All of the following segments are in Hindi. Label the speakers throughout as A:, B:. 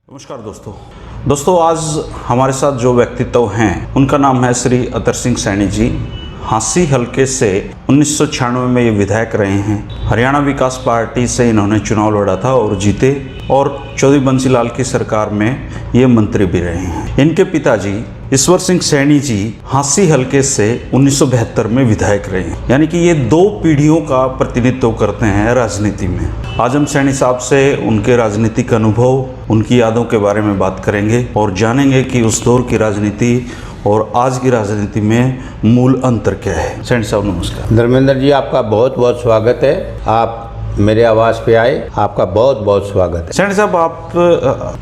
A: नमस्कार दोस्तों आज हमारे साथ जो व्यक्तित्व हैं उनका नाम है श्री अतर सिंह सैनी जी। हांसी हलके से 1996 में ये विधायक रहे हैं। हरियाणा विकास पार्टी से इन्होंने चुनाव लड़ा था और जीते और चौधरी बंसीलाल की सरकार में ये मंत्री भी रहे हैं। इनके पिताजी ईश्वर सिंह सैनी जी हांसी हलके से 1972 में विधायक रहे हैं, यानी कि ये दो पीढ़ियों का प्रतिनिधित्व करते हैं राजनीति में। आज हम सैनी साहब से उनके राजनीतिक अनुभव, उनकी यादों के बारे में बात करेंगे और जानेंगे कि उस दौर की राजनीति और आज की राजनीति में मूल अंतर क्या है। सैनी साहब नमस्कार।
B: धर्मेंद्र जी, आपका बहुत बहुत स्वागत है। आप मेरे आवास पे आए, आपका बहुत बहुत स्वागत है।
A: सैनी साहब, आप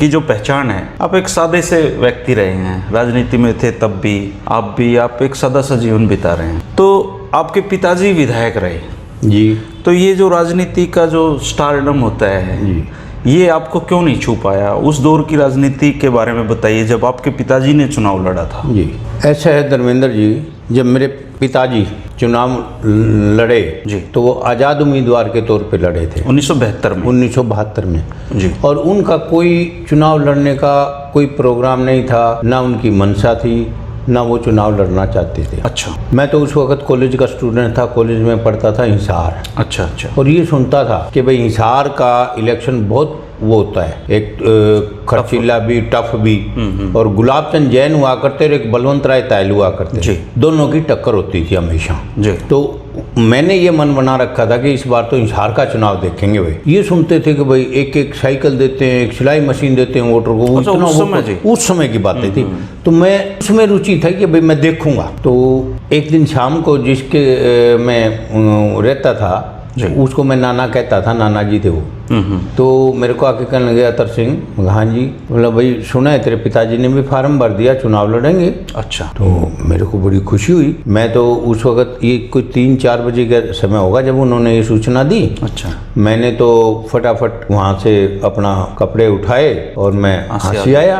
A: की जो पहचान है, आप एक सादे से व्यक्ति रहे हैं, राजनीति में थे तब भी आप एक सादा सा जीवन बिता रहे हैं। तो आपके पिताजी विधायक रहे
B: जी,
A: तो ये जो राजनीति का जो स्टारडम होता है
B: जी,
A: ये आपको क्यों नहीं छू पाया? उस दौर की राजनीति के बारे में बताइए जब आपके पिताजी ने चुनाव लड़ा था।
B: जी, ऐसा है धर्मेंद्र जी, जब मेरे पिताजी चुनाव लड़े
A: जी,
B: तो वो आज़ाद उम्मीदवार के तौर पे लड़े थे
A: 1972 में।
B: 1972 में
A: जी।
B: और उनका कोई चुनाव लड़ने का कोई प्रोग्राम नहीं था, ना उनकी मंशा थी, ना वो चुनाव लड़ना चाहते थे।
A: अच्छा
B: मैं तो उस वक्त कॉलेज का स्टूडेंट था, कॉलेज में पढ़ता था हिसार।
A: अच्छा अच्छा।
B: और ये सुनता था कि भाई हिसार का इलेक्शन बहुत वो होता है, एक खर्चीला भी, टफ भी। और गुलाब चंद जैन हुआ करते और एक बलवंत राय तायल हुआ करते
A: जी।
B: दोनों की टक्कर होती थी हमेशा
A: जी।
B: तो मैंने ये मन बना रखा था कि इस बार तो हिसार का चुनाव देखेंगे भाई। ये सुनते थे कि भाई एक एक साइकिल देते हैं, एक सिलाई मशीन देते हैं वोटर को।
A: अच्छा,
B: उस समय की बातें थी। तो मैं उसमें रुचि था कि भाई मैं देखूंगा। तो एक दिन शाम को जिसके मैं रहता था उसको मैं नाना कहता था, नाना जी थे वो। तो मेरे को आके कहने लगे, अतर सिंह, हाँ जी। बोला भाई सुना है तेरे पिताजी ने भी फार्म भर दिया, चुनाव लड़ेंगे।
A: अच्छा।
B: तो मेरे को बड़ी खुशी हुई। मैं तो उस वक्त ये कोई 3-4 बजे का समय होगा जब उन्होंने ये सूचना दी।
A: अच्छा।
B: मैंने तो फटाफट वहाँ से अपना कपड़े उठाए और मैं हंसी आया।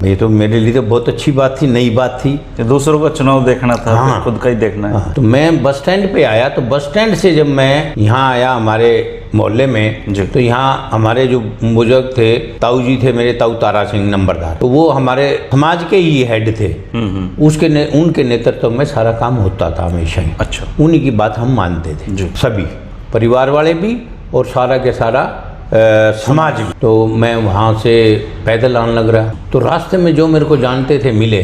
B: ये तो मेरे लिए तो बहुत अच्छी बात थी, नई बात थी।
A: दूसरों का चुनाव देखना था,
B: हाँ।
A: खुद का ही देखना है।
B: हाँ। तो मैं बस स्टैंड पे आया, तो बस स्टैंड से जब मैं यहाँ आया हमारे मोहल्ले में, तो यहाँ हमारे जो बुजुर्ग थे, ताऊ जी थे मेरे, ताऊ तारा सिंह नंबरदार, तो वो हमारे समाज के ही हेड थे। उनके नेतृत्व में सारा काम होता था हमेशा ही।
A: अच्छा।
B: उन्हीं की बात हम मानते थे
A: जी।
B: सभी, परिवार वाले भी और सारा के सारा समाज भी। तो मैं वहाँ से पैदल आने लग रहा, तो रास्ते में जो मेरे को जानते थे मिले,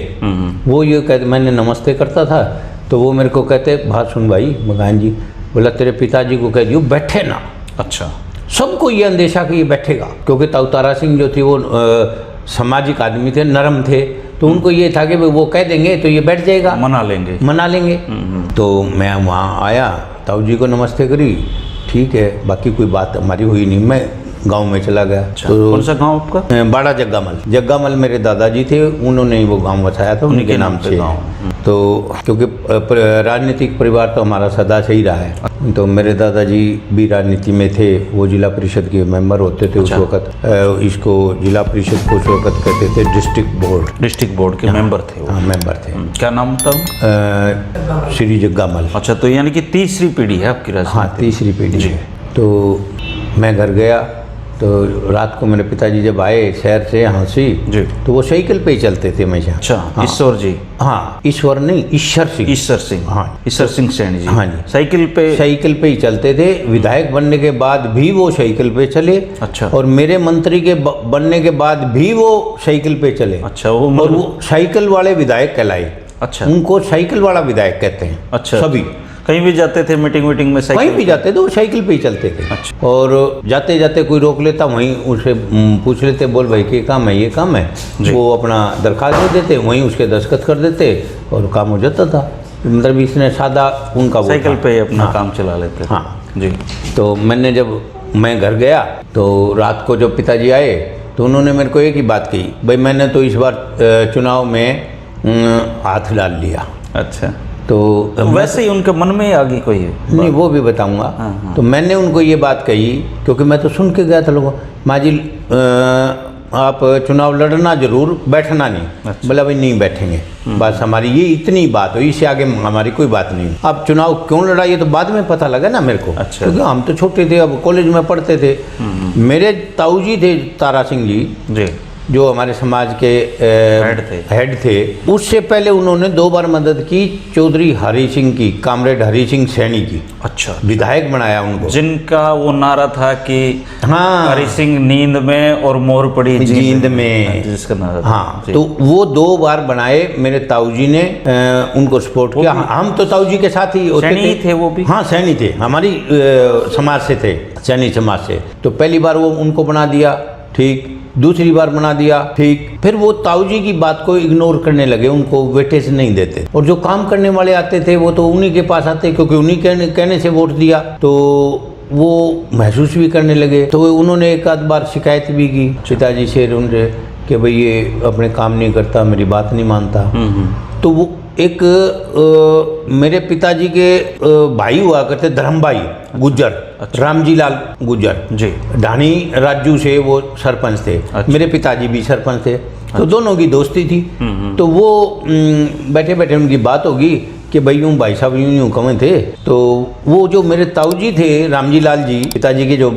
B: वो ये कहते, मैंने नमस्ते करता था तो वो मेरे को कहते, बात सुन भाई मकान जी। बोला तेरे पिताजी को कह दियो बैठे ना।
A: अच्छा।
B: सबको ये अंदेशा कि ये बैठेगा, क्योंकि ताऊ तारा सिंह जो थी वो सामाजिक आदमी थे, नरम थे। तो उनको ये था कि वो कह देंगे तो ये बैठ जाएगा, मना लेंगे। तो मैं वहाँ आया, ताऊ जी को नमस्ते करी, ठीक है, बाकी कोई बात हमारी हुई नहीं। मैं गांव में चला गया।
A: अच्छा। तो कौन सा गांव आपका?
B: बाड़ा जग्गामल मेरे दादाजी थे, उन्होंने ही वो गांव बसाया था, उनके नाम से गाँव। तो क्योंकि राजनीतिक परिवार तो हमारा सदा से ही रहा है, तो मेरे दादाजी भी राजनीति में थे, वो जिला परिषद के मेंबर होते थे। उस वक्त इसको जिला परिषद को उस वक्त कहते थे डिस्ट्रिक्ट बोर्ड के मेंबर थे। हाँ, मेंबर थे।
A: क्या नाम था?
B: श्री जग्गामल।
A: अच्छा, तो यानी कि तीसरी पीढ़ी है आपकी राजनीति?
B: हाँ, तीसरी पीढ़ी है। तो मैं घर गया, तो रात को मेरे पिताजी जब आए शहर से हांसी, तो वो साइकिल पे ही चलते थे हमेशा।
A: अच्छा। हाँ। ईश्वर जी? हाँ,
B: ईश्वर नहीं, ईश्वर सिंह। हाँ,
A: ईश्वर सिंह सैनी जी।
B: हाँ जी।
A: साइकिल पे ही
B: चलते थे। विधायक बनने के बाद भी वो साइकिल पे चले।
A: अच्छा।
B: और मेरे मंत्री के बनने के बाद भी वो साइकिल पे चले।
A: अच्छा।
B: और वो साइकिल वाले विधायक कहलाए।
A: अच्छा।
B: उनको साइकिल वाला विधायक कहते हैं।
A: अच्छा।
B: सभी
A: कहीं भी जाते थे, मीटिंग में साइकिल,
B: कहीं भी जाते थे वो साइकिल पे ही चलते थे।
A: अच्छा।
B: और जाते जाते कोई रोक लेता, वहीं उसे पूछ लेते, बोल भाई ये काम है, ये काम है। वो अपना दरखास्त दे देते, वहीं उसके दस्तखत कर देते और काम हो जाता था। मतलब इसने सादा उनका
A: साइकिल पे ही अपना काम चला लेते थे।
B: हाँ
A: जी।
B: तो मैं घर गया, तो रात को जब पिताजी आए तो उन्होंने मेरे को एक ही बात कही, भाई मैंने तो इस बार चुनाव में हाथ डाल लिया।
A: अच्छा।
B: तो
A: वैसे ही उनके मन में आ गई कोई
B: नहीं, वो भी बताऊंगा।
A: हाँ।
B: तो मैंने उनको ये बात कही, क्योंकि मैं तो सुन के गया था लोगों, माँ जी आप चुनाव लड़ना जरूर, बैठना नहीं।
A: अच्छा।
B: बोला भाई नहीं बैठेंगे, बस हमारी ये इतनी बात हुई, इससे आगे हमारी कोई बात नहीं। अब चुनाव क्यों लड़ा ये तो बाद में पता लगा ना मेरे को।
A: अच्छा।
B: क्योंकि हम तो छोटे थे, अब कॉलेज में पढ़ते थे। मेरे ताऊ जी थे तारा सिंह जी, जो हमारे समाज के हेड थे, उससे पहले उन्होंने 2 बार मदद की चौधरी हरि सिंह की, कामरेड हरि सिंह सैनी की।
A: अच्छा,
B: विधायक बनाया उनको,
A: जिनका वो नारा था कि
B: हाँ,
A: हरि सिंह नींद में और मोर पड़ी
B: जींद में,
A: जिसका नारा था।
B: हाँ, तो वो 2 बार बनाए। मेरे ताऊ जी ने उनको सपोर्ट किया। हम तो ताऊ जी के साथ ही होते
A: थे वो भी,
B: हाँ सैनी थे, हमारी समाज से थे, सैनी समाज से। तो पहली बार वो उनको बना दिया, ठीक, दूसरी बार बना दिया, ठीक। फिर वो ताऊ जी की बात को इग्नोर करने लगे, उनको वेटेज नहीं देते, और जो काम करने वाले आते थे वो तो उन्हीं के पास आते, क्योंकि उन्हीं कहने से वोट दिया, तो वो महसूस भी करने लगे। तो उन्होंने एक आध बार शिकायत भी की पिताजी से उनसे कि भाई ये अपने काम नहीं करता, मेरी बात नहीं मानता। तो वो एक मेरे पिताजी के भाई हुआ करते, धर्म भाई गुज्जर, रामजी लाल गुज्जर
A: जी,
B: ढाणी राजू से वो सरपंच थे। मेरे पिताजी भी सरपंच थे, तो दोनों की दोस्ती थी। तो वो बैठे बैठे उनकी बात होगी कि भाई यूँ भाई साहब यूँ कमें थे। तो वो जो मेरे ताऊ जी थे, रामजी लाल जी, पिताजी के जो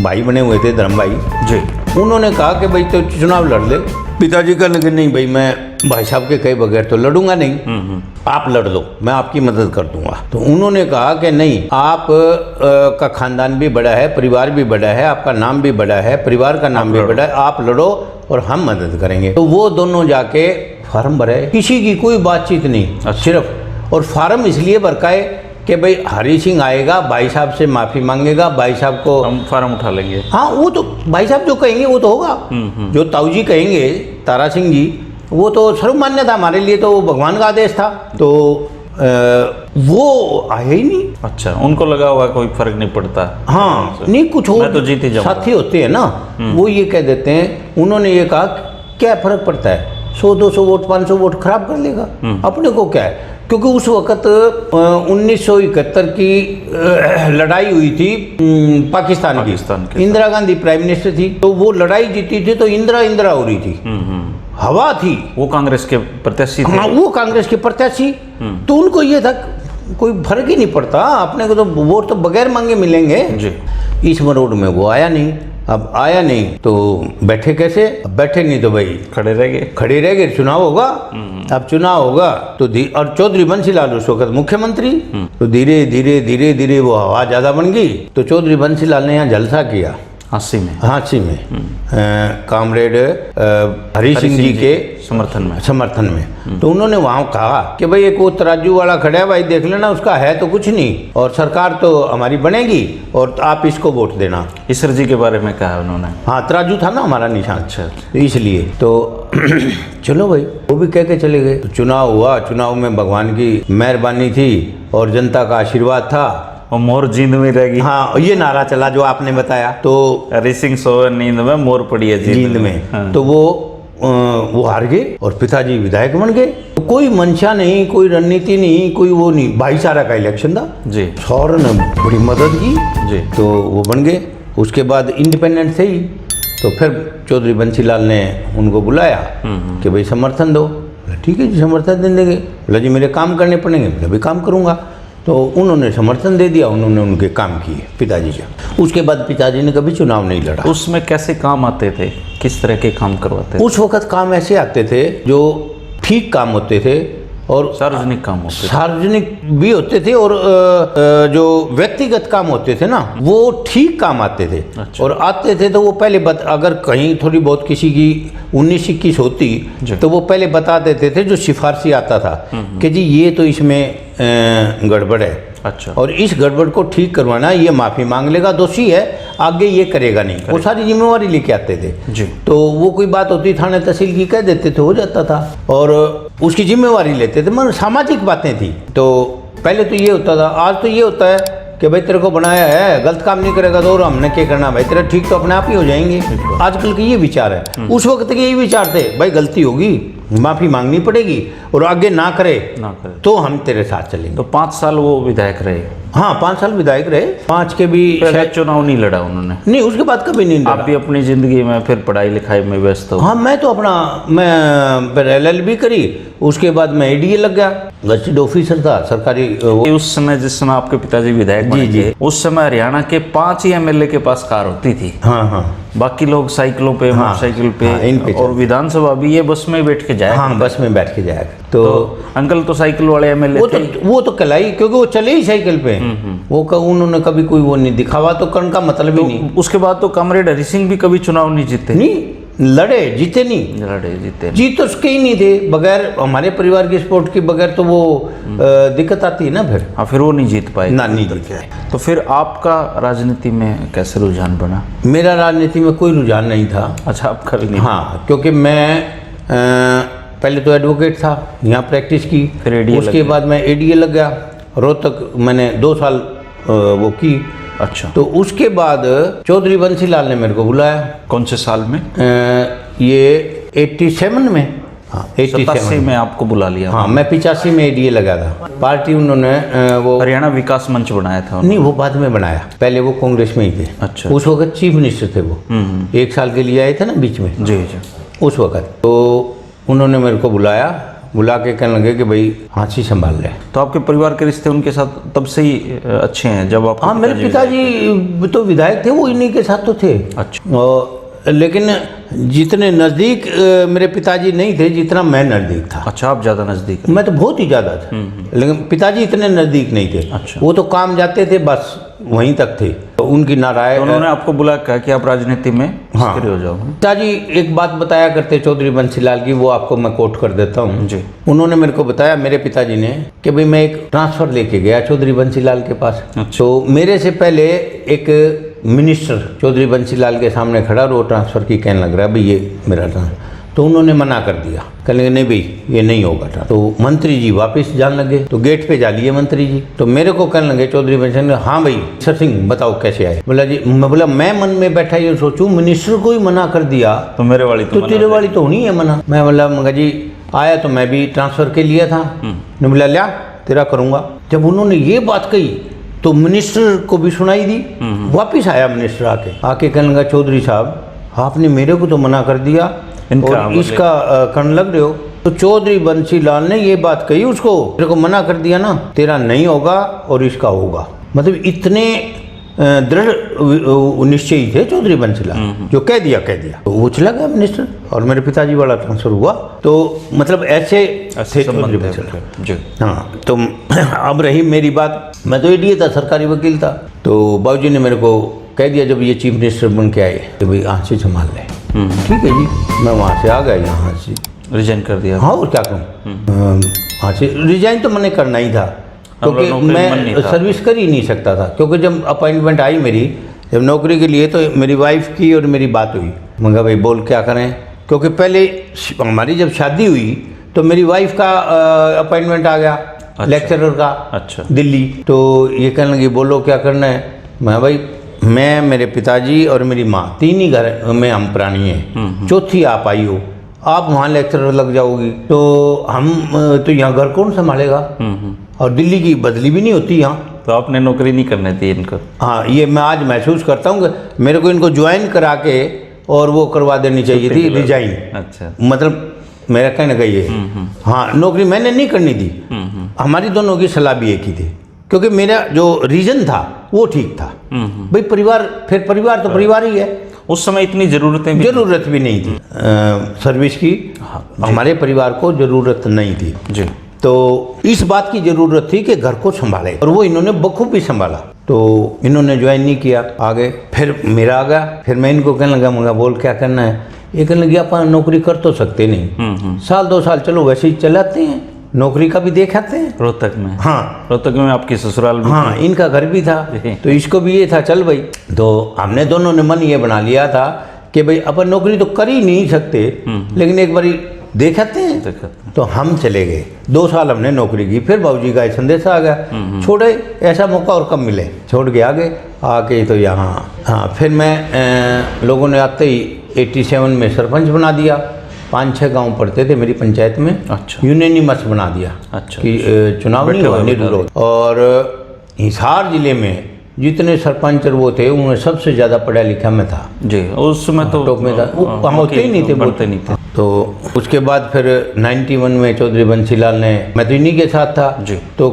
B: भाई बने हुए थे, धर्म भाई
A: जी,
B: उन्होंने कहा कि भाई तो चुनाव लड़ ले। पिताजी कहने लगे नहीं भाई, मैं भाई साहब के कहे बगैर तो लड़ूंगा नहीं, आप लड़ लो, मैं आपकी मदद कर दूंगा। तो उन्होंने कहा कि नहीं, आप का खानदान भी बड़ा है, परिवार भी बड़ा है, आपका नाम भी बड़ा है, परिवार का नाम भी बड़ा है, आप लड़ो और हम मदद करेंगे। तो वो दोनों जाके फार्म भरे, किसी की कोई बातचीत नहीं, सिर्फ, और फार्म इसलिए भरकाए कि भाई हरि सिंह आएगा, भाई साहब से माफ़ी मांगेगा, भाई साहब को
A: हम फार्म उठा लेंगे।
B: हाँ, वो तो भाई साहब जो कहेंगे वो तो होगा, जो ताऊ जी कहेंगे, तारा सिंह जी, वो तो सर्वमान्य था हमारे लिए, तो वो भगवान का आदेश था। तो वो आए ही नहीं।
A: अच्छा, उनको लगा हुआ कोई फर्क नहीं पड़ता।
B: हाँ, नहीं, कुछ और
A: तो जीत ही जाऊंगा।
B: साथी होते हैं ना, वो ये कह देते हैं, उन्होंने ये कहा क्या फर्क पड़ता है, 100-200 वोट 500 वोट खराब कर लेगा, अपने को क्या है। क्योंकि उस वक्त 1971 की लड़ाई हुई थी पाकिस्तान की, इंदिरा गांधी प्राइम मिनिस्टर थी, तो वो लड़ाई जीती थी, तो इंदिरा हो रही थी, हवा थी, वो
A: कांग्रेस के प्रत्याशी थे।
B: हाँ, वो कांग्रेस के प्रत्याशी। तो उनको ये था कोई फर्क ही नहीं पड़ता, अपने को तो वोट तो बगैर मांगे मिलेंगे जी। इस मरोड़ में वो आया नहीं। अब आया नहीं तो बैठे कैसे? अब बैठे नहीं तो भाई खड़े रह गए। चुनाव होगा, अब चुनाव होगा तो और चौधरी बंसीलाल उस वक्त मुख्यमंत्री, तो धीरे धीरे वो हवा ज्यादा बन गई। तो चौधरी बंसीलाल ने यहाँ जलसा किया 80 में कामरेड हरि सिंह जी के समर्थन में। तो उन्होंने वहाँ कहा कि भाई एक वो तराजू वाला खड़ा है, भाई देख लेना, उसका है तो कुछ नहीं, और सरकार तो हमारी बनेगी, और आप इसको वोट देना।
A: ईश्वर जी के बारे में कहा उन्होंने।
B: हाँ, तराजू था ना हमारा निशान। अच्छा, तो इसलिए तो चलो भाई, वो भी कह के चले गए। तो चुनाव हुआ, चुनाव में भगवान की मेहरबानी थी और जनता का आशीर्वाद था,
A: और मोर जींद में रहेगी।
B: हाँ, ये नारा चला जो आपने बताया। तो
A: हरि सिंह सोए नींद में, मोर पड़ी है जींद में।
B: हाँ। तो वो हार गए और पिताजी विधायक बन गए। तो कोई मंशा नहीं, कोई रणनीति नहीं, कोई वो नहीं, भाईचारा का इलेक्शन था जी। सौर ने बड़ी मदद की जी, तो वो बन गए। उसके बाद इंडिपेंडेंट थे ही, तो फिर चौधरी बंसीलाल ने उनको बुलाया कि भाई समर्थन दो। ठीक है जी, समर्थन दे देंगे। बोला जी मेरे काम करने पड़ेंगे। मैं भी काम करूँगा। तो उन्होंने समर्थन दे दिया, उन्होंने उनके काम किए पिताजी के। उसके बाद पिताजी ने कभी चुनाव नहीं लड़ा।
A: उसमें कैसे काम आते थे, किस तरह के काम करवाते थे?
B: उस वक्त काम ऐसे आते थे जो ठीक काम होते थे और
A: सार्वजनिक काम होते थे।
B: सार्वजनिक भी होते थे और जो व्यक्तिगत काम होते थे ना, वो ठीक काम आते थे। अच्छा। और आते थे तो वो पहले अगर कहीं थोड़ी बहुत किसी की 19-21 होती तो वो पहले बता देते थे, जो सिफारशी आता था कि जी ये तो इसमें गड़बड़ है। अच्छा। और इस गड़बड़ को ठीक करवाना, ये माफ़ी मांग लेगा, दोषी है, आगे ये करेगा नहीं, वो सारी जिम्मेवारी लेके आते थे जी। तो वो कोई बात होती थाने तहसील की कह देते थे, हो जाता था, और उसकी जिम्मेवारी लेते थे। मतलब सामाजिक बातें थी। तो पहले तो ये होता था, आज तो ये होता है कि भाई तेरे को बनाया है, गलत काम नहीं करेगा तो और हमने क्या करना, भाई तेरा ठीक तो अपने आप ही हो जाएंगे। आजकल के ये विचार है। उस वक्त के यही विचार थे, भाई गलती होगी, माफ़ी मांगनी पड़ेगी, और आगे ना करे तो हम तेरे साथ चलेंगे।
A: तो 5 साल वो विधायक रहे।
B: हाँ, 5 साल विधायक रहे। 5 के भी
A: शायद चुनाव नहीं लड़ा उन्होंने।
B: नहीं, उसके बाद कभी नहीं लड़ा।
A: आप भी अपनी ज़िंदगी में फिर पढ़ाई लिखाई में व्यस्त हो?
B: हाँ, मैं तो मैं फिर LLB करी, उसके बाद मैं ADA लग गया, गजटेड ऑफिसर था सरकारी।
A: उस समय जिस समय आपके पिताजी विधायक बने थे, उस समय हरियाणा के 5 ही MLA के पास कार होती थी।
B: हाँ हाँ।
A: बाकी लोग साइकिलों पे,
B: हाँ,
A: मोटरसाइकिल पे,
B: हाँ, इन पे
A: और विधानसभा भी ये बस में बैठ के जाए।
B: हाँ, बस में बैठ के जाएगा। तो
A: अंकल तो साइकिल वाले एमएलए थे।
B: वो तो कलाई, क्योंकि वो चले ही साइकिल पे। उन्होंने कभी कोई वो नहीं दिखावा तो करने का मतलब ही नहीं।
A: उसके बाद तो कमरेड हरि सिंह भी कभी चुनाव नहीं जीते।
B: नहीं लड़े, जीते नहीं।
A: लड़े जीते नहीं।
B: जीत तो उसके ही नहीं थे, बगैर हमारे परिवार की सपोर्ट के बगैर तो वो दिक्कत आती है ना फिर।
A: हाँ, फिर वो नहीं जीत पाए
B: ना, नहीं जीते।
A: तो फिर आपका राजनीति में कैसे रुझान बना?
B: मेरा राजनीति में कोई रुझान नहीं था।
A: अच्छा, आपका भी नहीं?
B: हाँ, क्योंकि मैं पहले तो एडवोकेट था, यहाँ प्रैक्टिस की,
A: फिर ADA
B: उसके बाद मैं ADA लग गया। रोहतक मैंने 2 साल वो की।
A: अच्छा।
B: तो उसके बाद चौधरी बंसीलाल ने मेरे को बुलाया।
A: कौन से साल में?
B: ये 87 में। हाँ,
A: 87 में आपको बुला लिया?
B: हाँ, मैं 85 में ADA लगा था। पार्टी उन्होंने वो
A: हरियाणा विकास मंच बनाया था
B: नहीं, वो बाद में बनाया, पहले वो कांग्रेस में ही थे।
A: अच्छा।
B: उस वक्त चीफ मिनिस्टर थे वो। 1 साल के लिए आए थे ना बीच में।
A: जी जी।
B: उस वक्त तो उन्होंने मेरे को बुलाया, बुला के कहने लगे कि भाई हाँसी संभाल ले।
A: तो आपके परिवार के रिश्ते उनके साथ तब से ही अच्छे हैं? जब आप?
B: हाँ, मेरे पिताजी तो विधायक थे, वो इन्हीं के साथ तो थे।
A: अच्छा।
B: लेकिन जितने नज़दीक मेरे पिताजी नहीं थे जितना मैं नज़दीक था।
A: अच्छा, आप ज़्यादा नज़दीक?
B: मैं तो बहुत ही ज़्यादा था, लेकिन पिताजी इतने नज़दीक नहीं थे।
A: अच्छा।
B: वो तो काम जाते थे, बस वहीं तक थे। तो उनकी ना राय।
A: तो उन्होंने आपको बुला कहा कि आप राजनीति में सक्रिय हो जाओ?
B: पिताजी एक बात बताया करते चौधरी बंसीलाल की, वो आपको मैं कोट कर देता हूँ
A: जी।
B: उन्होंने मेरे को बताया, मेरे पिताजी ने, कि भाई मैं एक ट्रांसफ़र लेके गया चौधरी बंसीलाल के पास। तो मेरे से पहले एक मिनिस्टर चौधरी बंसीलाल के सामने खड़ा और वो ट्रांसफ़र की कहने लग रहा है भाई ये मेरा ट्रांसफ़र। तो उन्होंने मना कर दिया, कहने लगे नहीं भाई ये नहीं होगा। तो मंत्री जी वापस जाने लगे, तो गेट पे जा लिए मंत्री जी। तो मेरे को कहने लगे चौधरी बंसीलाल, हाँ भाई सर सिंह बताओ कैसे आए? बोला जी, मैं बोला मैं मन में बैठा ये सोचूं मिनिस्टर को ही मना कर दिया
A: तो मेरे वाली
B: तो तेरे वाली तो नहीं है मना। मैं बोला मगा जी आया तो मैं भी ट्रांसफ़र के लिए था। ने बोला लिया तेरा करूँगा। जब उन्होंने ये बात कही तो मिनिस्टर को भी सुनाई दी। वापिस आया मिनिस्टर आके कहने लगा चौधरी साहब आपने मेरे को तो मना कर दिया और इसका करने लग रहे हो। तो चौधरी बंसीलाल ने ये बात कही उसको, तेरे को मना कर दिया ना, तेरा नहीं होगा और इसका होगा। मतलब इतने दृढ़ निश्चयी थे चौधरी बंसीलाल, जो कह दिया तो वो चला गया मिनिस्टर और मेरे पिताजी वाला ट्रांसफर हुआ। तो मतलब ऐसे थे चौधरी बंसीलाल। हाँ, तो अब रही मेरी बात, मैं तो ADA था, सरकारी वकील था। तो बाबूजी ने मेरे को कह दिया जब ये चीफ मिनिस्टर बन के आए कि भाई हाँसी संभाल ले। ठीक है जी, मैं वहाँ से आ गया यहाँ से,
A: रिजाइन कर दिया।
B: हाँ, और क्या करूँ, हाँ से रिजाइन तो मैंने करना ही था, क्योंकि मैं सर्विस कर ही नहीं सकता था। क्योंकि जब अपॉइंटमेंट आई मेरी जब नौकरी के लिए, तो मेरी वाइफ की और मेरी बात हुई। मैं कहा भाई बोल क्या करें, क्योंकि पहले हमारी जब शादी हुई तो मेरी वाइफ का अपॉइंटमेंट आ गया। अच्छा। लेक्चरर का। अच्छा। दिल्ली। तो ये कहने लगी बोलो क्या करना है। मैं भाई मैं, मेरे पिताजी और मेरी माँ, 3 ही घर में हम प्राणी हैं, चौथी आप आई हो, आप वहाँ लेक्चरर लग जाओगी तो हम तो यहाँ घर कौन संभालेगा। और दिल्ली की बदली भी नहीं होती यहाँ।
A: तो आपने नौकरी नहीं करने दी इनको?
B: हाँ, ये मैं आज महसूस करता हूँ कि मेरे को इनको ज्वाइन करा के और वो करवा देनी चाहिए थी, रिजाइन। अच्छा। मतलब मेरा कहने का ये। हाँ, नौकरी मैंने नहीं करनी थी, हमारी दोनों की सलाह भी एक ही थी, क्योंकि मेरा जो रीजन था वो ठीक था। भाई परिवार, फिर परिवार तो परिवार ही है।
A: उस समय इतनी जरूरत भी नहीं थी
B: सर्विस की। हमारे परिवार को जरूरत नहीं थी जी। तो इस बात की जरूरत थी कि घर को संभाले, और वो इन्होंने बखूबी संभाला। तो इन्होंने ज्वाइन नहीं किया आगे, फिर मेरा आ गया। फिर मैं इनको कहने लगा, मंगा बोल क्या करना है। ये कहने लगे अपन नौकरी कर तो सकते नहीं, साल 2 साल चलो वैसे ही चलाते हैं, नौकरी का भी देखाते हैं।
A: रोहतक में?
B: हाँ,
A: रोहतक में आपकी ससुराल भी?
B: हाँ, इनका घर भी था। तो इसको भी ये था चल भाई। तो हमने दोनों ने मन ये बना लिया था कि भाई अपन नौकरी तो कर ही नहीं सकते, लेकिन एक बारी देखाते हैं। तो हम चले गए, 2 साल हमने नौकरी की। फिर बाबूजी का संदेश आ गया, छोड़े ऐसा मौका और कब मिले, छोड़ के आके तो यहाँ। हाँ, फिर मैं लोगों ने आते ही 87 में सरपंच बना दिया। 5-6 गांव पड़ते थे मेरी पंचायत में। अच्छा। यूनानिमस बना दिया। अच्छा। कि चुनाव नहीं हुआ, निर्विरोध। और हिसार जिले में जितने सरपंच वो थे उनमें सबसे ज़्यादा पढ़ा लिखा मैं था
A: जी। उस समय तो
B: टॉप में था, वो वहाँ होते ही नहीं थे,
A: बनते नहीं थे।
B: तो उसके बाद फिर 91 में चौधरी बंसीलाल ने, मैं तो इन्हीं के साथ था
A: जी।
B: तो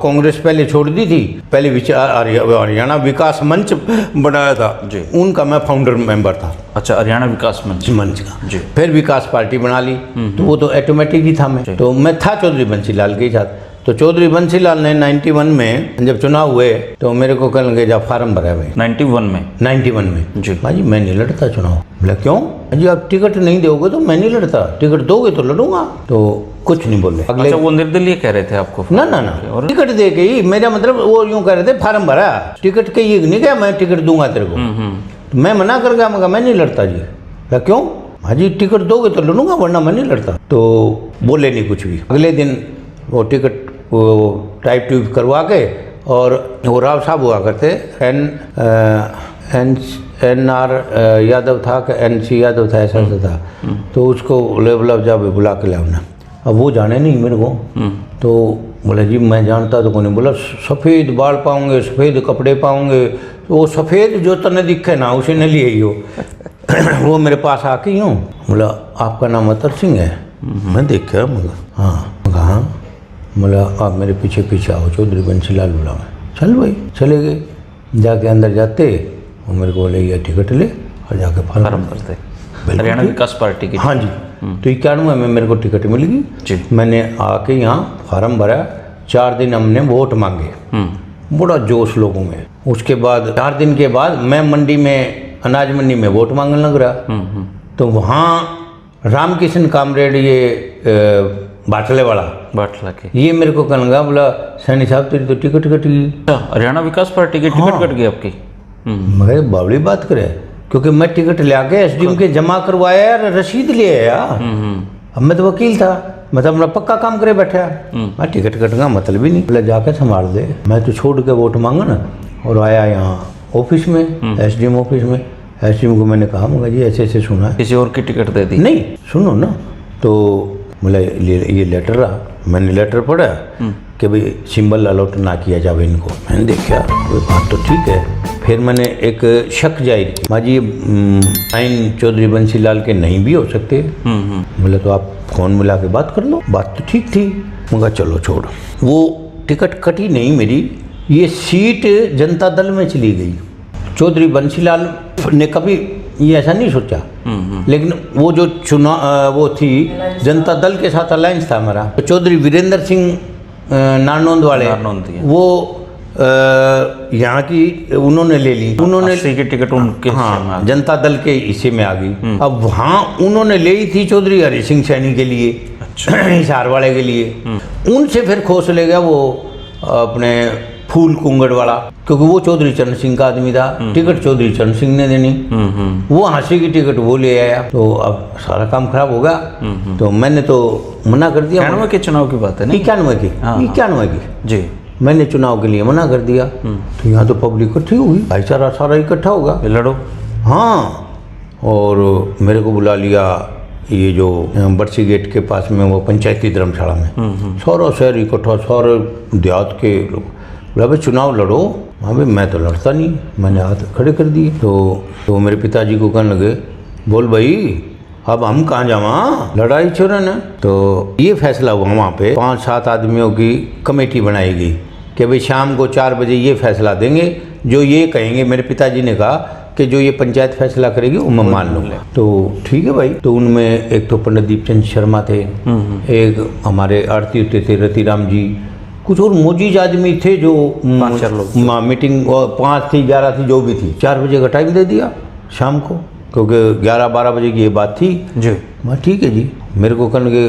B: कांग्रेस पहले छोड़ दी थी, पहले हरियाणा विकास मंच बनाया था
A: जी।
B: उनका मैं फाउंडर मेंबर था,
A: अच्छा, हरियाणा विकास मंच
B: का
A: जी।
B: फिर विकास पार्टी बना ली, तो वो तो ऑटोमेटिक ही था, मैं तो मैं था चौधरी बंसीलाल के साथ। तो चौधरी बंसीलाल ने 91 में जब चुनाव हुए तो मेरे को कहने लगे जा फार्म भरा भाई। 91 में
A: जी।
B: भाई मैं नहीं लड़ता चुनाव। बोला क्यों? जी आप टिकट नहीं दोगे तो मैं नहीं लड़ता, टिकट दोगे तो लड़ूंगा। तो कुछ नहीं बोले। अगले
A: अच्छा, वो निर्दलीय कह रहे थे आपको?
B: ना
A: और
B: टिकट दे के ही, मेरा मतलब वो यूँ कह रहे थे फार्म भरा, टिकट के ये नहीं क्या मैं टिकट दूंगा तेरे को। तो मैं मना कर गया, मैं नहीं लड़ता जी। बोला क्यों? हाँ जी टिकट दोगे तो लड़ूंगा वरना मैं नहीं लड़ता। तो बोले नहीं कुछ भी। अगले दिन वो टिकट वो टाइप ट्यूब करवा के, और वो राव साहब हुआ करते एन आर यादव था कि NC यादव था, ऐसा था। तो उसको लेवल ऑफ जब बुला के लाना, अब वो जाने नहीं मेरे को। तो बोला जी मैं जानता तो को नहीं। बोला सफ़ेद बाल पाऊंगे, सफ़ेद कपड़े पाऊंगे, तो वो सफ़ेद जो तने दिखे ना उसे न लिए ही हो। वो मेरे पास आके यूँ बोला आपका नाम अतर सिंह है? मैं देखा, मगर हाँ, बोला आप मेरे पीछे पीछे आओ, चौधरी बंसीलाल बुलाओ। चल भाई, चले गए। जाके अंदर जाते वो मेरे को बोले ये टिकट ले और जाके फार्म
A: करते हरियाणा विकास पार्टी की।
B: हाँ जी। तो 91 में मेरे को टिकट मिल गई
A: जी।
B: मैंने आके यहाँ फार्म भरा। 4 दिन हमने वोट मांगे, बड़ा जोश लोगों में। उसके बाद 4 दिन के बाद मैं मंडी में, अनाज मंडी में वोट मांगने लग रहा। तो वहाँ रामकिशन कामरेड, ये बाटले के, ये मेरे को कहने लगा, बोला सैनी साहब तेरी तो टिकट कट गई।
A: हरियाणा विकास पार्टी की टिकट कट गई आपकी?
B: मगर बावली बात करे, क्योंकि मैं टिकट ले आके SDM के जमा करवाया यार, रसीद ले आया। अब मैं तो वकील था, मैं तो अपना पक्का काम करे बैठा। मैं टिकट कटूंगा मतलब ही नहीं। बोला जाके संभाल दे। मैं तो छोड़ के वोट मांगा ना, और आया यहाँ ऑफिस में, SDM ऑफिस में। SDM को मैंने कहा, मगर जी ऐसे ऐसे सुना है,
A: किसी और की टिकट दे दी? नहीं,
B: सुनो ना। तो बोला ये लेटर रहा। मैंने लेटर पढ़ा कि भाई सिंबल अलॉट ना किया जाए इनको। मैंने देखा वो बात तो ठीक है। फिर मैंने एक शक जाहिर की, माँ जी साइन चौधरी बंसीलाल के नहीं भी हो सकते। बोले तो आप फोन मिला के बात कर लो। बात तो ठीक थी, मगर चलो छोड़। वो टिकट कटी नहीं मेरी, ये सीट जनता दल में चली गई। चौधरी बंसीलाल ने कभी ये ऐसा नहीं सोचा, लेकिन वो जो चुनाव वो थी जनता दल के साथ अलायंस था हमारा। तो चौधरी वीरेंद्र सिंह नारनौंद वाले, वो यहाँ की उन्होंने ले ली। उन्होंने
A: की टिकट उनके,
B: हाँ, जनता दल के हिस्से में आ गई। अब वहाँ उन्होंने ले ली थी चौधरी हरि सिंह सैनी के लिए, हिसार वाले के लिए। उनसे फिर खोस ले गया वो अपने फूल कुंगड़ वाला, क्योंकि वो चौधरी चरण सिंह का आदमी था। टिकट चौधरी चरण सिंह ने देनी, वो हाँसी की टिकट वो ले आया। तो अब सारा काम खराब हो गया। तो मैंने तो मना कर दिया।
A: 91 के चुनाव की बात है ना?
B: 91 की
A: जी।
B: मैंने चुनाव के लिए मना कर दिया। तो यहाँ तो पब्लिक इकट्ठी हुई, भाईचारा सारा इकट्ठा होगा,
A: लड़ो।
B: हाँ, और मेरे को बुला लिया ये जो बरसी गेट के पास में वो पंचायती धर्मशाला में। सारा शहर इकट्ठा, सारे देहात के लोग। बोला भाई चुनाव लड़ो। हाँ भाई मैं तो लड़ता नहीं, मैंने हाथ खड़े कर दिए। तो मेरे पिताजी को कहने लगे, बोल भाई अब हम कहाँ जावा, लड़ाई छोड़े ना। तो ये फैसला हुआ, वहाँ पे 5-7 आदमियों की कमेटी बनाई गई कि भाई शाम को 4 बजे ये फैसला देंगे, जो ये कहेंगे। मेरे पिताजी ने कहा कि जो ये पंचायत फैसला करेगी वो मैं मान लूँगा। तो ठीक है भाई। तो उनमें एक तो पंडित दीपचंद शर्मा थे, एक हमारे आरती होते थे रतिराम जी, कुछ और मोजीज आदमी थे जो
A: 5-4 लोग।
B: मीटिंग 5 थी, 11 थी, जो भी थी। 4 बजे का टाइम दे दिया शाम को, क्योंकि 11-12 बजे की ये बात थी जी। मैं ठीक है जी। मेरे को कहने के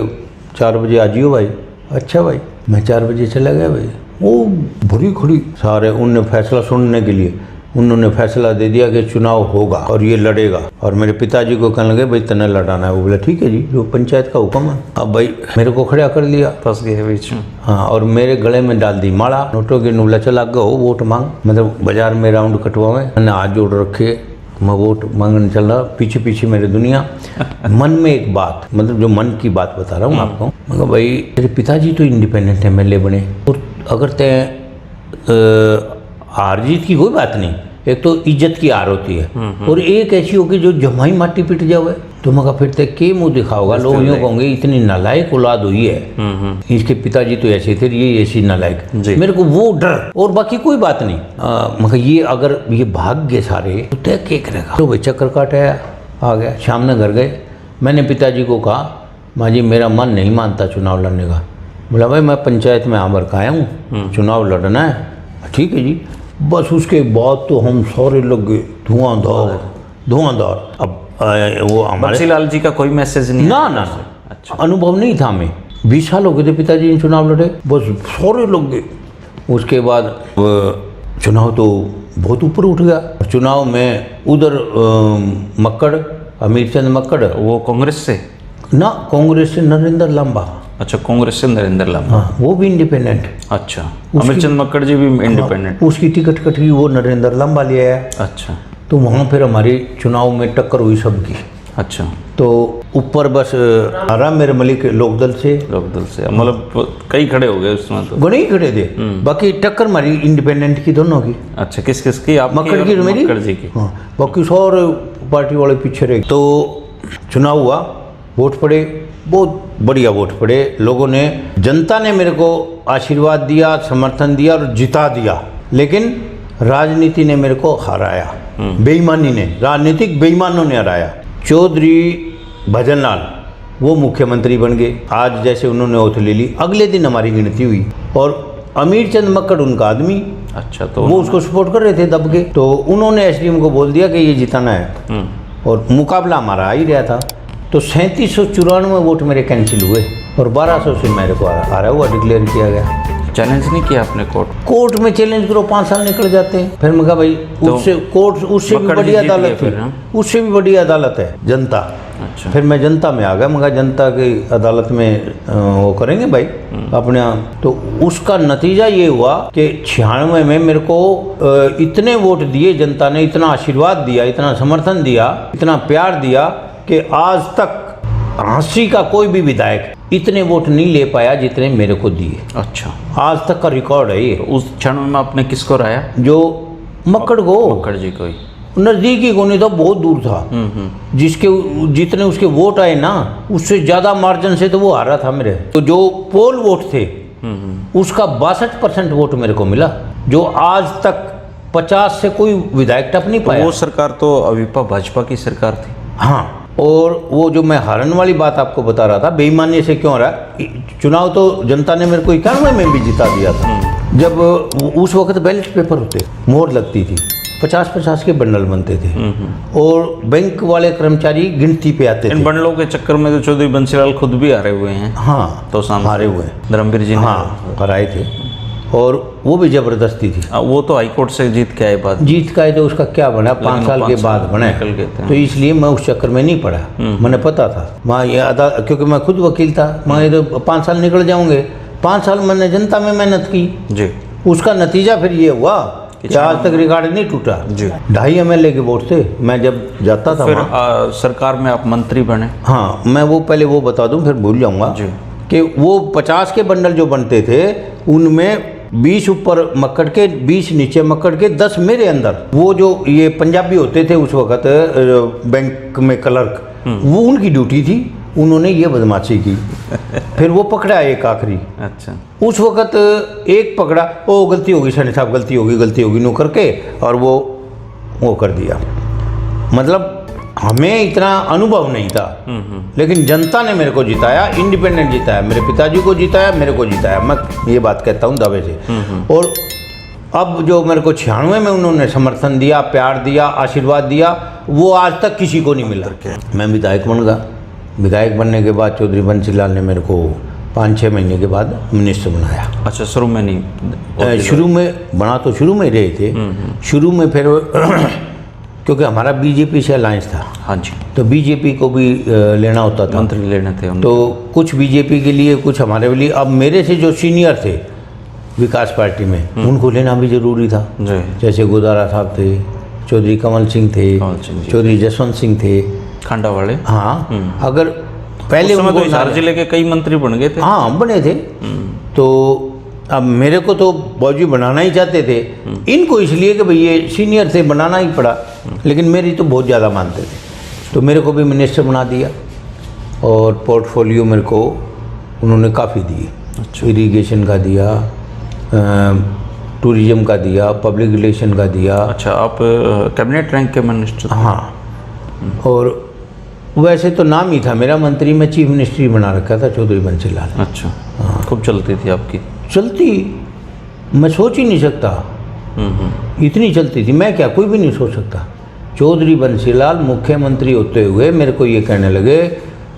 B: 4 बजे आ जियो भाई। अच्छा भाई। मैं 4 बजे चला गया भाई। वो भरी खड़ी सारे, उनने फैसला सुनने के लिए उन्होंने फैसला दे दिया कि चुनाव होगा और ये लड़ेगा। और मेरे पिताजी को कहने लगे भाई तने लड़ाना है। वो बोले ठीक है जी, जो पंचायत का हुक्म है। अब भाई मेरे को खड़ा कर लिया,
A: फंस गए बीच में।
B: हाँ, और मेरे गले में डाल दी माला नोटों के। बोला चला गो वोट मांग, मतलब बाजार में राउंड कटवावे। मैंने हाथ जोड़ रखे, मैं वोट मांगने चल रहा। पीछे पीछे मेरे दुनिया। मन में एक बात, मतलब जो मन की बात बता रहा हूँ आपको। मगर भाई तेरे पिताजी तो इंडिपेंडेंट MLA बने, और अगर तय हार जीत की कोई बात नहीं, एक तो इज्जत की हार होती है और एक ऐसी होगी जो जमाई माटी पिट जावे तो मगर फिर तक के मुंह दिखाओगा, लोग यूँ कहोगे इतनी नालायक औलाद हुई है। इसके पिताजी तो ऐसे थे, ये ऐसी नालायक। मेरे को वो डर और बाकी कोई बात नहीं। मगर ये अगर ये भाग गए सारे तो तय क्या करेगा। तो भाई चक्कर काटा आ गया, शाम में घर गए, मैंने पिताजी को कहा माँ जी मेरा मन नहीं मानता चुनाव लड़ने का। बोला भाई मैं पंचायत में आवर का आया हूँ, चुनाव लड़ना है। ठीक है जी। बस उसके बाद तो हम सारे लग गए धुआंधार। अब वो हमारे
A: बंसीलाल जी का कोई मैसेज नहीं?
B: ना। अच्छा, अनुभव नहीं था हमें। 20 साल हो गए थे पिताजी ने चुनाव लड़े, बस सारे लग गए। उसके बाद चुनाव तो बहुत ऊपर उठ गया। चुनाव में उधर मक्कड़, अमीरचंद मक्कड़,
A: वो कांग्रेस से
B: ना, कांग्रेस से नरेंद्र लांबा।
A: अच्छा, कांग्रेस से नरेंद्र लांबा।
B: हाँ, वो भी इंडिपेंडेंट।
A: अच्छा, अमीरचंद मक्कड़ जी भी इंडिपेंडेंट।
B: उसकी टिकट कटी, वो नरेंद्र लांबा ले आया।
A: अच्छा,
B: तो वहाँ फिर हमारी चुनाव में टक्कर हुई सबकी।
A: अच्छा,
B: तो ऊपर बस राम मेरे मलिक लोकदल से
A: मतलब कई खड़े हो गए उसमें, तो
B: गणे ही खड़े थे। बाकी टक्कर हमारी इंडिपेंडेंट की दोनों की।
A: अच्छा, किस किस की? आप
B: मक्कड़ की, मेरी,
A: मक्कड़ जी की।
B: हाँ, बाकी सारे पार्टी वाले पीछे रहे। तो चुनाव हुआ, वोट पड़े, बहुत बढ़िया वोट पड़े। लोगों ने, जनता ने मेरे को आशीर्वाद दिया, समर्थन दिया और जिता दिया। लेकिन राजनीति ने मेरे को हराया, बेईमानी ने, राजनीतिक बेईमानों ने हराया। चौधरी भजनलाल वो मुख्यमंत्री बन गए। आज जैसे उन्होंने ओथ ले ली, अगले दिन हमारी गिनती हुई और अमीरचंद मक्कड़ उनका आदमी।
A: अच्छा, तो
B: वो उसको सपोर्ट कर रहे थे दब के। तो उन्होंने एसडीएम को बोल दिया कि ये जिताना है और मुकाबला हमारा आ ही रहा था। तो 3794 वोट मेरे कैंसिल हुए और 1200 से मेरे को हारा हुआ डिक्लेयर किया गया।
A: चैलेंज नहीं किया आपने
B: कोर्ट में? चैलेंज करो 5 साल निकल जाते हैं। फिर मैं कहा भाई
A: तो
B: उससे कोर्ट, उससे भी बड़ी अदालत है, उससे भी बड़ी अदालत है जनता।
A: अच्छा,
B: फिर मैं जनता में आ गया, मगर जनता की अदालत में वो करेंगे भाई अपने यहाँ। तो उसका नतीजा ये हुआ कि 96 में मेरे को इतने वोट दिए जनता ने, इतना आशीर्वाद दिया, इतना समर्थन दिया, इतना प्यार दिया कि आज तक हाँसी का कोई भी विधायक इतने वोट नहीं ले पाया जितने मेरे को दिए।
A: अच्छा,
B: आज तक का रिकॉर्ड है ये।
A: उस क्षण में आपने किसको राया?
B: जो मक्कड़ को,
A: मक्कड़ जी को ही।
B: नज़दीकी को नहीं था, बहुत दूर था। जिसके जितने उसके वोट आए ना, उससे ज़्यादा मार्जिन से तो वो हारा था मेरे। तो जो पोल वोट थे उसका 62% वोट मेरे को मिला, जो आज तक 50 से कोई विधायक टप नहीं पाया।
A: वो सरकार तो अविपा भाजपा की सरकार थी।
B: हाँ, और वो जो मैं हारन वाली बात आपको बता रहा था, बेईमानी से क्यों रहा, चुनाव तो जनता ने मेरे को 91 में भी जिता दिया था। जब उस वक्त बैलेट पेपर होते, मोहर लगती थी, 50-50 के बंडल बनते थे और बैंक वाले कर्मचारी गिनती पे आते थे।
A: इन बंडलों के चक्कर में तो चौधरी बंसीलाल खुद भी हारे हुए हैं।
B: हाँ,
A: तो सामने
B: हारे हुए,
A: धर्मवीर जी ने
B: हाँ कराए थे और वो भी जबरदस्ती थी।
A: वो तो हाईकोर्ट से जीत के आए बाद,
B: जीत का है तो उसका क्या बना, 5 साल के बाद बना। तो इसलिए मैं उस चक्कर में नहीं पड़ा। मैंने पता था मैं ये क्योंकि मैं खुद वकील था, मैं ये 5 साल निकल जाऊंगे। 5 साल मैंने जनता में मेहनत की जी। उसका नतीजा फिर ये हुआ कि आज तक रिकॉर्ड नहीं टूटा जी। 2.5 MLA के वोट थे। मैं जब जाता था
A: फिर सरकार में आप मंत्री बने।
B: हाँ, मैं वो पहले वो बता दूं फिर भूल जाऊंगा कि वो 50 के बंडल जो बनते थे उनमें 20 ऊपर मक्कड़ के, 20 नीचे मक्कड़ के, 10 मेरे अंदर। वो जो ये पंजाबी होते थे उस वक्त बैंक में क्लर्क, वो उनकी ड्यूटी थी, उन्होंने ये बदमाशी की। फिर वो पकड़ा एक आखिरी। अच्छा, उस वक्त एक पकड़ा, ओ गलती होगी सैनी साहब, गलती होगी नो करके, और वो कर दिया। मतलब हमें इतना अनुभव नहीं था, लेकिन जनता ने मेरे को जिताया, इंडिपेंडेंट जिताया, मेरे पिताजी को जिताया, मेरे को जिताया। मैं ये बात कहता हूँ दावे से। और अब जो मेरे को 96 में उन्होंने समर्थन दिया, प्यार दिया, आशीर्वाद दिया, वो आज तक किसी को नहीं मिला। मैं विधायक बन गया। विधायक बनने के बाद चौधरी बंसीलाल ने मेरे को 5-6 महीने के बाद मिनिस्टर बनाया।
A: अच्छा, शुरू में नहीं?
B: शुरू में बना तो शुरू में रहे थे। शुरू में फिर क्योंकि हमारा बीजेपी से अलायंस था।
A: हाँ जी।
B: तो बीजेपी को भी लेना होता था,
A: मंत्री लेने थे।
B: तो कुछ बीजेपी के लिए, कुछ हमारे लिए। अब मेरे से जो सीनियर थे विकास पार्टी में, उनको लेना भी जरूरी था। जैसे गोदारा साहब थे, चौधरी कमल सिंह थे, चौधरी जसवंत सिंह थे,
A: खांडा वाले।
B: हाँ, अगर पहले
A: तो हिसार जिले के कई मंत्री बन गए थे।
B: हाँ, बने थे। तो अब मेरे को तो बाबूजी बनाना ही चाहते थे, इनको इसलिए कि भाई ये सीनियर थे, बनाना ही पड़ा, लेकिन मेरी तो बहुत ज़्यादा मानते थे, तो मेरे को भी मिनिस्टर बना दिया और पोर्टफोलियो मेरे को उन्होंने काफ़ी दिए।
A: अच्छा।
B: इरिगेशन का दिया, टूरिज्म का दिया, पब्लिक रिलेशन का दिया।
A: अच्छा, आप कैबिनेट रैंक के मिनिस्टर थे?
B: हाँ, और वैसे तो नाम ही था मेरा मंत्री, में चीफ मिनिस्ट्री बना रखा था चौधरी बंसी लाल।
A: अच्छा, खूब चलती थी आपकी?
B: चलती, मैं सोच ही नहीं सकता, इतनी चलती थी। मैं क्या, कोई भी नहीं सोच सकता। चौधरी बंसी लाल मुख्यमंत्री होते हुए मेरे को ये कहने लगे,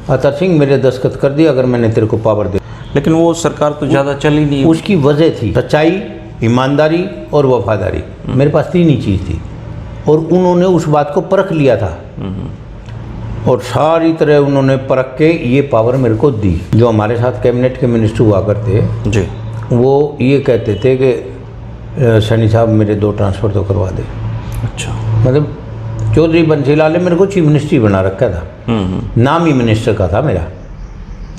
B: अतर सिंह मेरे दस्तखत कर दिया अगर मैंने तेरे को पावर दे।
A: लेकिन वो सरकार तो ज़्यादा चली नहीं।
B: उसकी वजह थी सच्चाई, ईमानदारी और वफादारी। मेरे पास तीन ही चीज़ थी और उन्होंने उस बात को परख लिया था और सारी तरह उन्होंने परख के ये पावर मेरे को दी। जो हमारे साथ कैबिनेट के मिनिस्टर हुआ करते
A: जी,
B: वो ये कहते थे कि सैनी साहब मेरे 2 ट्रांसफ़र तो करवा दे।
A: अच्छा,
B: मतलब चौधरी बंसी लाल ने मेरे को चीफ मिनिस्ट्री बना रखा था, नाम ही मिनिस्टर का था मेरा,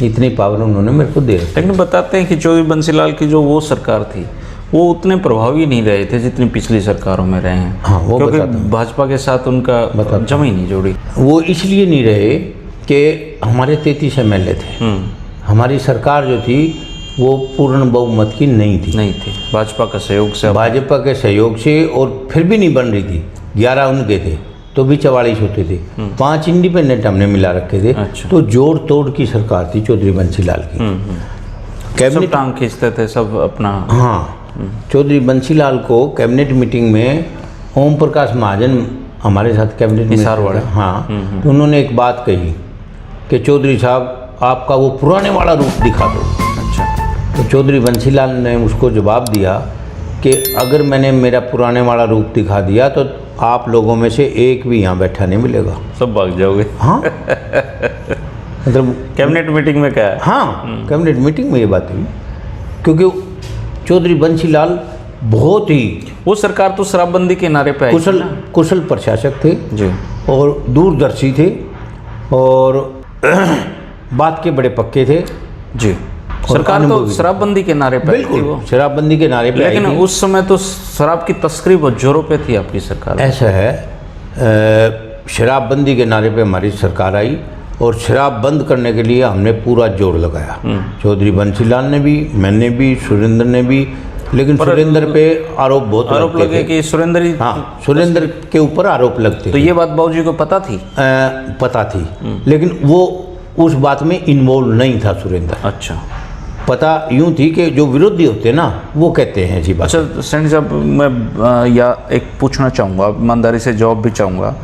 B: इतनी पावर उन्होंने मेरे को दे रखी।
A: लेकिन बताते हैं कि चौधरी बंसी लाल की जो वो सरकार थी वो उतने प्रभावी नहीं रहे थे जितनी पिछली सरकारों में रहे हैं।
B: हाँ, वो
A: क्योंकि
B: बताता हूँ।
A: भाजपा के साथ उनका जम ही नहीं जोड़ी।
B: वो इसलिए नहीं रहे कि हमारे 33 MLA थे, हमारी सरकार जो थी वो पूर्ण बहुमत की नहीं थी,
A: भाजपा का सहयोग से।
B: भाजपा के सहयोग से, और फिर भी नहीं बन रही थी। 11 उनके थे तो भी 44 होते थे, 5 इंडिपेंडेंट हमने मिला रखे थे।
A: अच्छा।
B: तो जोड़ तोड़ की सरकार थी चौधरी बंसी लाल की।
A: सब
B: कैबिनेट,
A: टांग खींचते थे सब अपना।
B: हाँ, चौधरी बंसी लाल को कैबिनेट मीटिंग में ओम प्रकाश महाजन हमारे साथ कैबिनेट में
A: हिसार वाले।
B: हाँ, तो उन्होंने एक बात कही कि चौधरी साहब आपका वो पुराने वाला रूप दिखा दो।
A: अच्छा,
B: तो चौधरी बंसी लाल ने उसको जवाब दिया कि अगर मैंने मेरा पुराने वाला रूप दिखा दिया तो आप लोगों में से एक भी यहाँ बैठा नहीं मिलेगा,
A: सब भाग जाओगे।
B: हाँ मतलब
A: कैबिनेट मीटिंग में क्या है?
B: हाँ, कैबिनेट मीटिंग में ये बात हुई, क्योंकि चौधरी बंसी लाल बहुत ही
A: वो सरकार तो शराबबंदी के नारे पे आई थी ना?
B: कुशल प्रशासक थे
A: जी,
B: और दूरदर्शी थे और बात के बड़े पक्के थे
A: जी। सरकार तो
B: अनुभवी।
A: शराबबंदी के नारे पे आई थी
B: बिल्कुल
A: वो।
B: शराबबंदी के नारे पे आई
A: लेकिन
B: थी।
A: उस समय तो शराब की तस्करी बहुत जोरों पे थी आपकी सरकार।
B: ऐसा है, शराबबंदी के नारे पे हमारी सरकार आई और शराब बंद करने के लिए हमने पूरा जोर लगाया। चौधरी बंसी लाल ने भी, मैंने भी, सुरेंद्र ने भी, लेकिन सुरेंद्र पे आरोप बहुत
A: आरोप
B: लगते
A: लगे
B: थे।
A: कि सुरेंद्र ही।
B: हाँ, सुरेंद्र के ऊपर आरोप लगते
A: तो
B: थे।
A: ये बात बाबूजी को पता थी?
B: पता थी, लेकिन वो उस बात में इन्वॉल्व नहीं था सुरेंद्र।
A: अच्छा,
B: पता यूं थी कि जो विरोधी होते ना वो कहते हैं जी बात।
A: अच्छा सैनी साहब, मैं या एक पूछना चाहूँगा, ईमानदारी से जवाब भी चाहूँगा।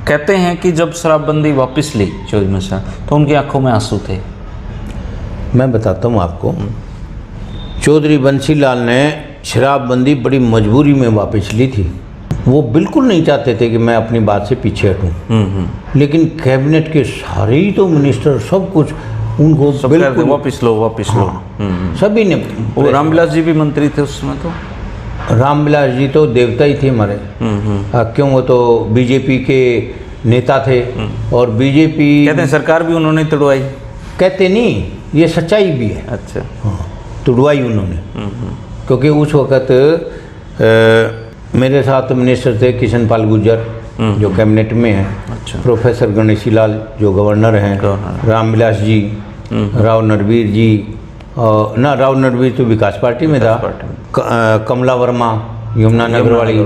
A: कहते हैं कि जब शराबबंदी वापस ली चौधरी बंसी लाल तो उनकी आंखों में आंसू थे।
B: मैं बताता हूँ आपको, चौधरी बंसी लाल ने शराबबंदी बड़ी मजबूरी में वापस ली थी। वो बिल्कुल नहीं चाहते थे कि मैं अपनी बात से पीछे हटूँ, लेकिन कैबिनेट के सारे ही तो मिनिस्टर सब कुछ उनको
A: सब
B: बिल्कुल
A: वापस लो वापस लो।
B: सभी ने।
A: वो रामविलास जी भी मंत्री थे उस समय तो?
B: रामविलास जी तो देवता ही थे हमारे। क्यों, वो तो बीजेपी के नेता थे और बीजेपी
A: कहते हैं सरकार भी उन्होंने तोड़वाई।
B: कहते नहीं, ये सच्चाई भी है।
A: अच्छा,
B: हाँ, तुड़वाई उन्होंने, क्योंकि उस वक़्त मेरे साथ मिनिस्टर थे किशन पाल गुर्जर जो कैबिनेट में है,
A: अच्छा,
B: प्रोफेसर गणेशी लाल जो गवर्नर हैं, रामविलास जी, राव नरवीर जी, ना राव नरवीर तो विकास पार्टी में था, कमला वर्मा यमुनानगर वाली,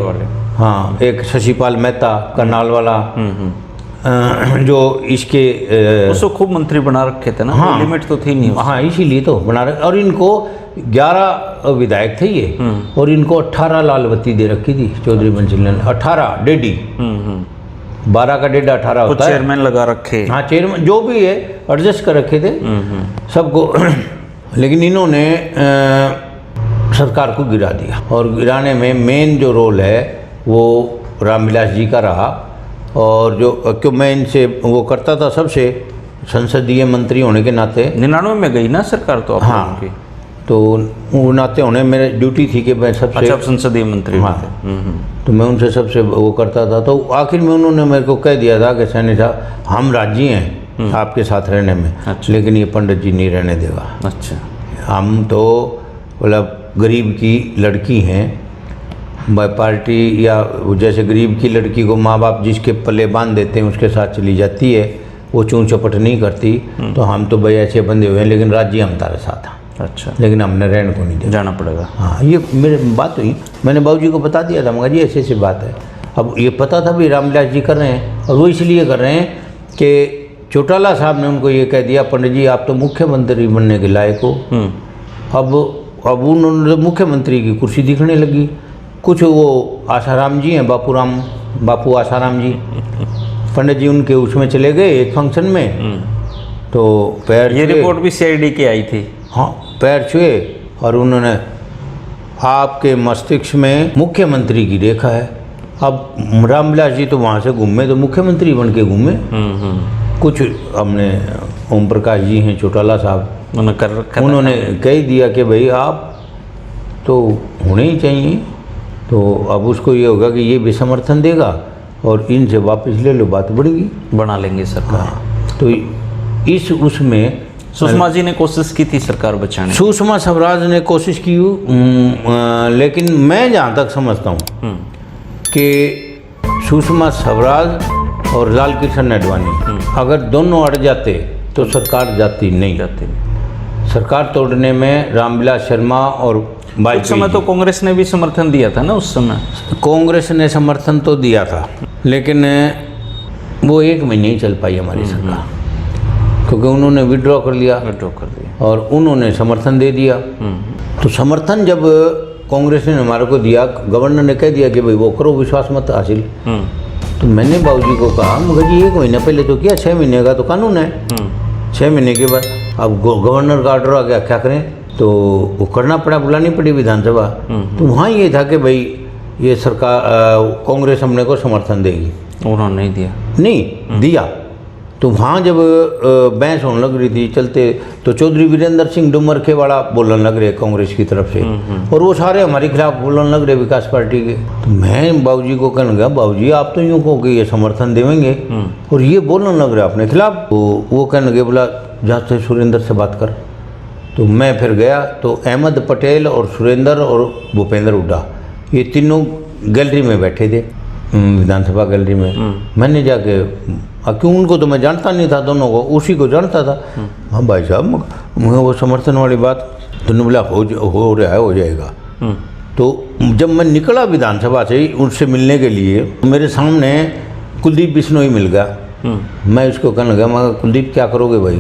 B: हाँ, एक शशिपाल मेहता करनाल वाला, जो इसके
A: उसको खूब मंत्री बना रखे थे ना।
B: हाँ,
A: लिमिट तो थी नहीं।
B: हाँ, इसीलिए तो बना रखे। और इनको 11 विधायक थे ये, और इनको 18 लाल बत्ती दे रखी थी चौधरी बंसी लाल ने। 18 डेडी, 12 का डेढ़ 18 होता है।
A: चेयरमैन लगा रखे।
B: हाँ, चेयरमैन जो भी है एडजस्ट कर रखे थे सबको। लेकिन इन्होंने सरकार को गिरा दिया, और गिराने में मेन जो रोल है वो रामविलास जी का रहा। और जो क्यों मैं इनसे वो करता था सबसे, संसदीय मंत्री होने के नाते।
A: 99 में गई ना सरकार तो आप
B: हाँ,
A: लोगों की।
B: तो वो नाते होने मेरे ड्यूटी थी कि मैं सबसे।
A: अच्छा, आप संसदीय मंत्री
B: हाँ, तो मैं उनसे सबसे वो करता था। तो आखिर में उन्होंने मेरे को कह दिया था कि सैनी साहब हम राजी हैं आपके साथ रहने में।
A: अच्छा।
B: लेकिन ये पंडित जी नहीं रहने देगा।
A: अच्छा,
B: हम तो मतलब गरीब की लड़की हैं, पार्टी या जैसे गरीब की लड़की को माँ बाप जिसके पल्ले बांध देते हैं उसके साथ चली जाती है, वो चूं चपट नहीं करती। तो हम तो भाई ऐसे बंधे हुए हैं, लेकिन राज्य हमारे साथ हैं।
A: अच्छा,
B: लेकिन हमने रहने को नहीं दिया,
A: जाना पड़ेगा।
B: हाँ, ये मेरे बात हुई, मैंने बाबूजी को बता दिया था, मगर जी ऐसी ऐसी बात है। अब ये पता था भी रामविलास जी कर रहे हैं, और वो इसलिए कर रहे हैं कि चौटाला साहब ने उनको ये कह दिया, पंडित जी आप तो मुख्यमंत्री बनने के लायक हो। अब उन्होंने मुख्यमंत्री की कुर्सी दिखने लगी। कुछ वो आसाराम जी हैं, बापू आसाराम जी, पंडित जी उनके उसमें चले गए एक फंक्शन में, तो पैर
A: ये रिपोर्ट भी सीआईडी की आई थी।
B: हाँ, पैर छुए और उन्होंने, आपके मस्तिष्क में मुख्यमंत्री की रेखा है। अब रामविलास जी तो वहाँ से घूमे, तो मुख्यमंत्री बन के घूमे। कुछ हमने ओम प्रकाश जी हैं चौटाला साहब, उन्होंने कह दिया कि भाई आप तो होने ही चाहिए। तो अब उसको ये होगा कि ये भी समर्थन देगा और इनसे वापस ले लो, बात बढ़ेगी, बना लेंगे सरकार। हाँ, तो इस उसमें
A: सुषमा जी ने कोशिश की थी सरकार बचाने,
B: सुषमा स्वराज ने कोशिश की, लेकिन मैं जहाँ तक समझता हूँ कि सुषमा स्वराज और लाल कृष्ण आडवाणी अगर दोनों अड़ जाते तो सरकार जाती नहीं। सरकार तोड़ने में रामविलास शर्मा और
A: उस समय तो कांग्रेस ने भी समर्थन दिया था ना। उस समय
B: कांग्रेस ने समर्थन तो दिया था, लेकिन वो 1 महीने ही चल पाई हमारी सरकार, क्योंकि उन्होंने विड्रॉ कर लिया और उन्होंने समर्थन दे दिया। तो समर्थन जब कांग्रेस ने हमारे को दिया, गवर्नर ने कह दिया कि भाई वो करो विश्वास मत हासिल, तो मैंने बाबूजी को कहा, मगर जी 1 महीना पहले तो किया, 6 महीने का तो कानून है। 6 महीने के बाद अब गवर्नर का ऑर्डर आ गया, क्या करें? तो वो करना पड़ा, बुलानी पड़ी विधानसभा। तो वहाँ ये था कि भाई ये सरकार कांग्रेस हमने को समर्थन देगी,
A: उन्होंने नहीं दिया,
B: नहीं दिया। तो वहाँ जब बहस होने लग रही थी चलते, तो चौधरी वीरेंद्र सिंह डुमरखे वाला बोलने लग रहे कांग्रेस की तरफ से, और वो सारे हमारे खिलाफ बोलने लग रहे विकास पार्टी के। तो मैं बाबूजी को कहने लगा, बाबूजी आप तो यूँ कहो कि ये समर्थन देंगे और ये बोलने लग रहे अपने खिलाफ। तो वो कहने लगे, बोला जा से सुरेंद्र से बात कर। तो मैं फिर गया, तो अहमद पटेल और सुरेंद्र और भूपेंद्र हुड्डा ये तीनों गैलरी में बैठे थे, विधानसभा गैलरी में। मैंने जाके, क्यों उनको तो मैं जानता नहीं था, दोनों को, उसी को जानता था। हाँ भाई साहब, मुझे वो समर्थन वाली बात, तो उन्होंने बोला हो रहा है, हो जाएगा। तो जब मैं निकला विधानसभा से उनसे मिलने के लिए, मेरे सामने कुलदीप बिश्नोई मिल गया। मैं उसको कहने लगा, मैं कुलदीप क्या करोगे भाई?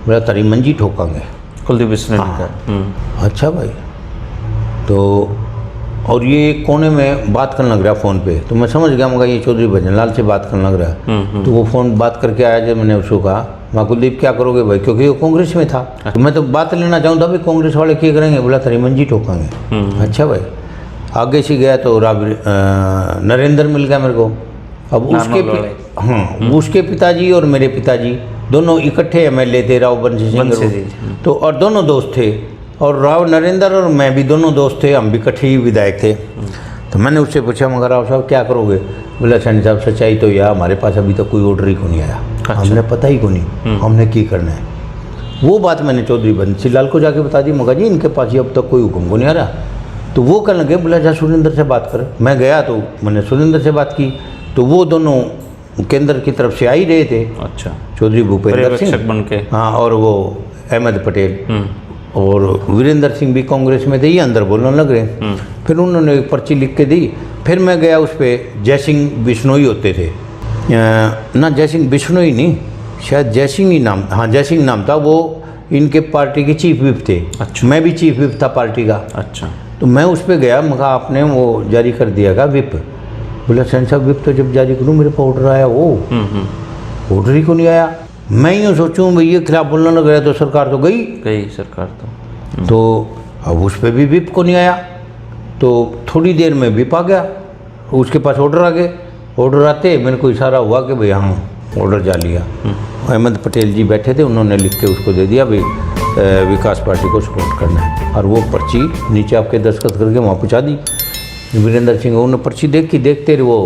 B: बोला तारी मंजी ठोकांगे।
A: कुलदीप बिश्नोई ने
B: कहा अच्छा भाई। तो और ये कोने में बात करने लग रहा फ़ोन पे, तो मैं समझ गया, मगर ये चौधरी भजनलाल से बात करने लग रहा। तो वो फ़ोन बात करके आया, जब मैंने उसको कहा, मैं कुलदीप क्या करोगे भाई, क्योंकि वो कांग्रेस में था। तो मैं तो बात लेना चाहूँ था भाई कांग्रेस वाले क्या करेंगे? बोला तारी मंजी ठोकांगे। अच्छा भाई। आगे से गया तो नरेंद्र मिल गया मेरे को। अब उसके पिताजी और मेरे पिताजी दोनों इकट्ठे एमएलए थे, राव बंसी सिंह, तो और दोनों दोस्त थे, और राव नरेंद्र और मैं भी दोनों दोस्त थे, हम भी इकट्ठे ही विधायक थे। तो मैंने उससे पूछा, मगर राव साहब क्या करोगे? बोला सैनी साहब सच्चाई तो यह हमारे पास अभी तक कोई ऑर्डर ही को नहीं आया। अच्छा। हमने पता ही को नहीं हमने की करना है। वो बात मैंने चौधरी बंसी लाल को जाके बता दी, मगर जी इनके पास ही अब तक कोई हुक्म को नहीं आ रहा। तो वो कहने लगे, बोला जा सुरेंद्र से बात कर। मैं गया तो मैंने सुरेंद्र से बात की, तो वो दोनों केंद्र की तरफ से आ ही रहे थे।
A: अच्छा।
B: चौधरी भूपेंद्र सिंह
A: बन के,
B: हाँ, और वो अहमद पटेल और वीरेंद्र सिंह भी कांग्रेस में थे, ये अंदर बोलने लग रहे। फिर उन्होंने एक पर्ची लिख के दी। फिर मैं गया, उस पर जयसिंह बिश्नोई होते थे ना, जयसिंह बिश्नोई नहीं, शायद जयसिंह ही नाम, हाँ जयसिंह नाम था। वो इनके पार्टी के चीफ विप थे। अच्छा। मैं भी चीफ विप था पार्टी का। अच्छा। तो मैं उस पर गया, मगर आपने वो जारी कर दिया का विप। बोला सैन साहब विप तो जब जारी करूँ मेरे पास ऑर्डर आया, वो ऑर्डर ही को नहीं आया। मैं यूँ सोचूँ भाई ये खिलाफ बोलने लग रहा है, तो सरकार तो गई सरकार तो अब उस पर भी विप को नहीं आया। तो थोड़ी देर में विप आ गया, उसके पास ऑर्डर आ गए। ऑर्डर आते मेरे को इशारा हुआ कि भाई हाँ ऑर्डर जा लिया। अहमद पटेल जी बैठे थे, उन्होंने लिख के उसको दे दिया, भाई विकास पार्टी को सपोर्ट करना है। और वो पर्ची नीचे आपके दस्तखत करके वहाँ पहुँचा दी। वीरेंद्र सिंह उन्होंने पर्ची देखी, देखते वो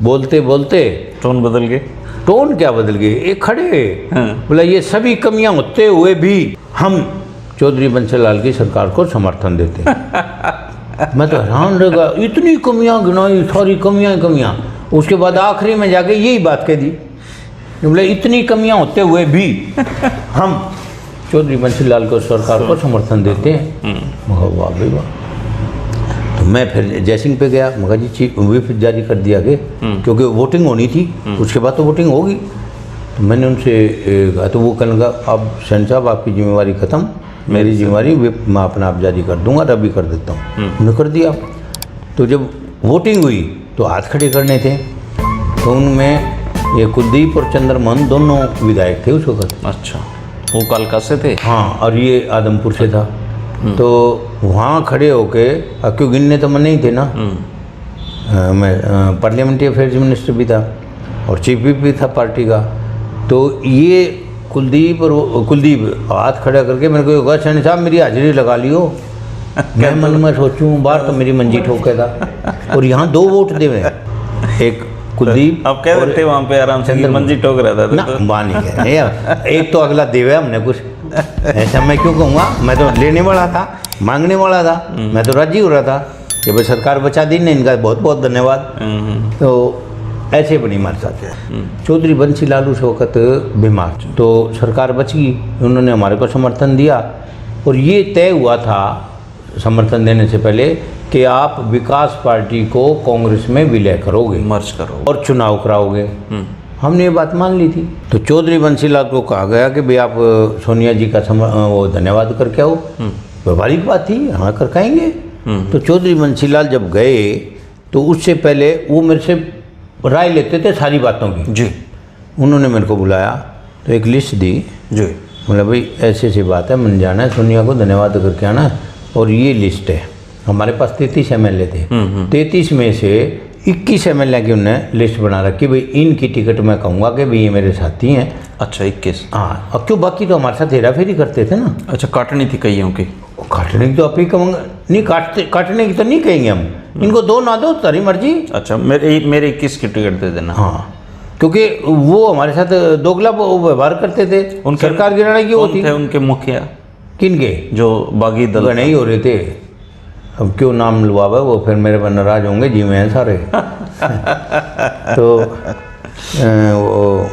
B: बोलते बोलते
A: टोन बदल गए। टोन
B: क्या बदल गए? एक खड़े। बोला ये सभी कमियां होते हुए भी हम चौधरी बंसीलाल की सरकार को समर्थन देते हैं। मैं तो हैरान रह गया, इतनी कमियां गिनाई, सारी कमियां। उसके बाद आखिरी में जाके यही बात कह दी, बोले इतनी कमियां होते हुए भी हम चौधरी बंसीलाल को सरकार को समर्थन देते हैं। मगर वाह भाई वाह। तो मैं फिर जयसिंह पे गया, मगर जी चीफ व्हिप जारी कर दिया कि क्योंकि वोटिंग होनी थी, उसके बाद तो वोटिंग होगी। तो मैंने उनसे कहा, तो वो कहने लगा अब सेन साहब आपकी जिम्मेवारी ख़त्म, मेरी जिम्मेवारी व्हिप मैं अपना आप जारी कर दूंगा, तभी कर देता हूँ। उन्होंने कर दिया। तो जब वोटिंग हुई तो हाथ खड़े करने थे, तो उनमें ये कुलदीप और चंद्रमोहन दोनों विधायक थे उस वक्त।
A: अच्छा, वो कालका से थे?
B: हाँ, और ये आदमपुर से था। तो वहाँ खड़े होके, क्यों गिनने तो मैं नहीं थे ना, मैं पार्लियामेंट्री अफेयर्स मिनिस्टर भी था और चीफ व्हिप भी था पार्टी का। तो ये कुलदीप हाथ खड़ा करके मेरे को कहा, सैनी साहब मेरी हाजिरी लगा लियो। मैं मन में सोचूं, बाहर तो मेरी मंजी ठोके था, और यहाँ 2 वोट दे हुए, एक कुलदीप।
A: आप कह रहे थे वहाँ पे आराम से मंजी ठोक रहा था
B: ना, वहाँ नहीं गया। एक तो अगला देवे हमने कुछ, ऐसा मैं क्यों कहूँगा, मैं तो लेने वाला था, मांगने वाला था, मैं तो राजी हो रहा था कि भाई सरकार बचा दी ने, इनका बहुत बहुत धन्यवाद। तो ऐसे बनी हमारे साथ। चौधरी बंसीलाल उस वक्त बीमार, तो सरकार बच गई, उन्होंने हमारे को समर्थन दिया। और ये तय हुआ था समर्थन देने से पहले कि आप विकास पार्टी को कांग्रेस में विलय करोगे,
A: मर्ज करोगे
B: और चुनाव कराओगे। हमने ये बात मान ली थी। तो चौधरी बंसीलाल को कहा गया कि भाई आप सोनिया जी का वो धन्यवाद करके आओ। व्यवहारिक बात थी, हाँ कर खाएंगे। तो चौधरी बंसीलाल जब गए तो उससे पहले वो मेरे से राय लेते थे सारी बातों की
A: जी।
B: उन्होंने मेरे को बुलाया, तो एक लिस्ट दी
A: जी,
B: बोला भाई ऐसी ऐसी बात है, मन जाना है, सोनिया को धन्यवाद करके आना, और ये लिस्ट है। हमारे पास 33 MLA थे, 33 में से 21 MLA की उन्होंने लिस्ट बना रखी, भाई इनकी टिकट मैं कहूँगा कि भाई ये मेरे साथी हैं।
A: अच्छा, 21?
B: हाँ, और क्यों, बाकी तो हमारे साथ हेरा फेरी करते थे ना।
A: अच्छा, काटनी थी कईयों की?
B: काटने की तो आप ही कहूँगा, नहीं काटने की तो नहीं कहेंगे हम, इनको 2 ना दो, तारी मर्जी।
A: अच्छा, मेरे 21 की टिकट दे देना।
B: हाँ, क्योंकि वो हमारे साथ दोगला व्यवहार करते थे, सरकार गिराने की होती।
A: थे उनके मुखिया
B: किनके,
A: जो बागी दल
B: नहीं हो रहे थे, अब क्यों नाम लुआवा, वो फिर मेरे पर नाराज होंगे जी में सारे। तो वो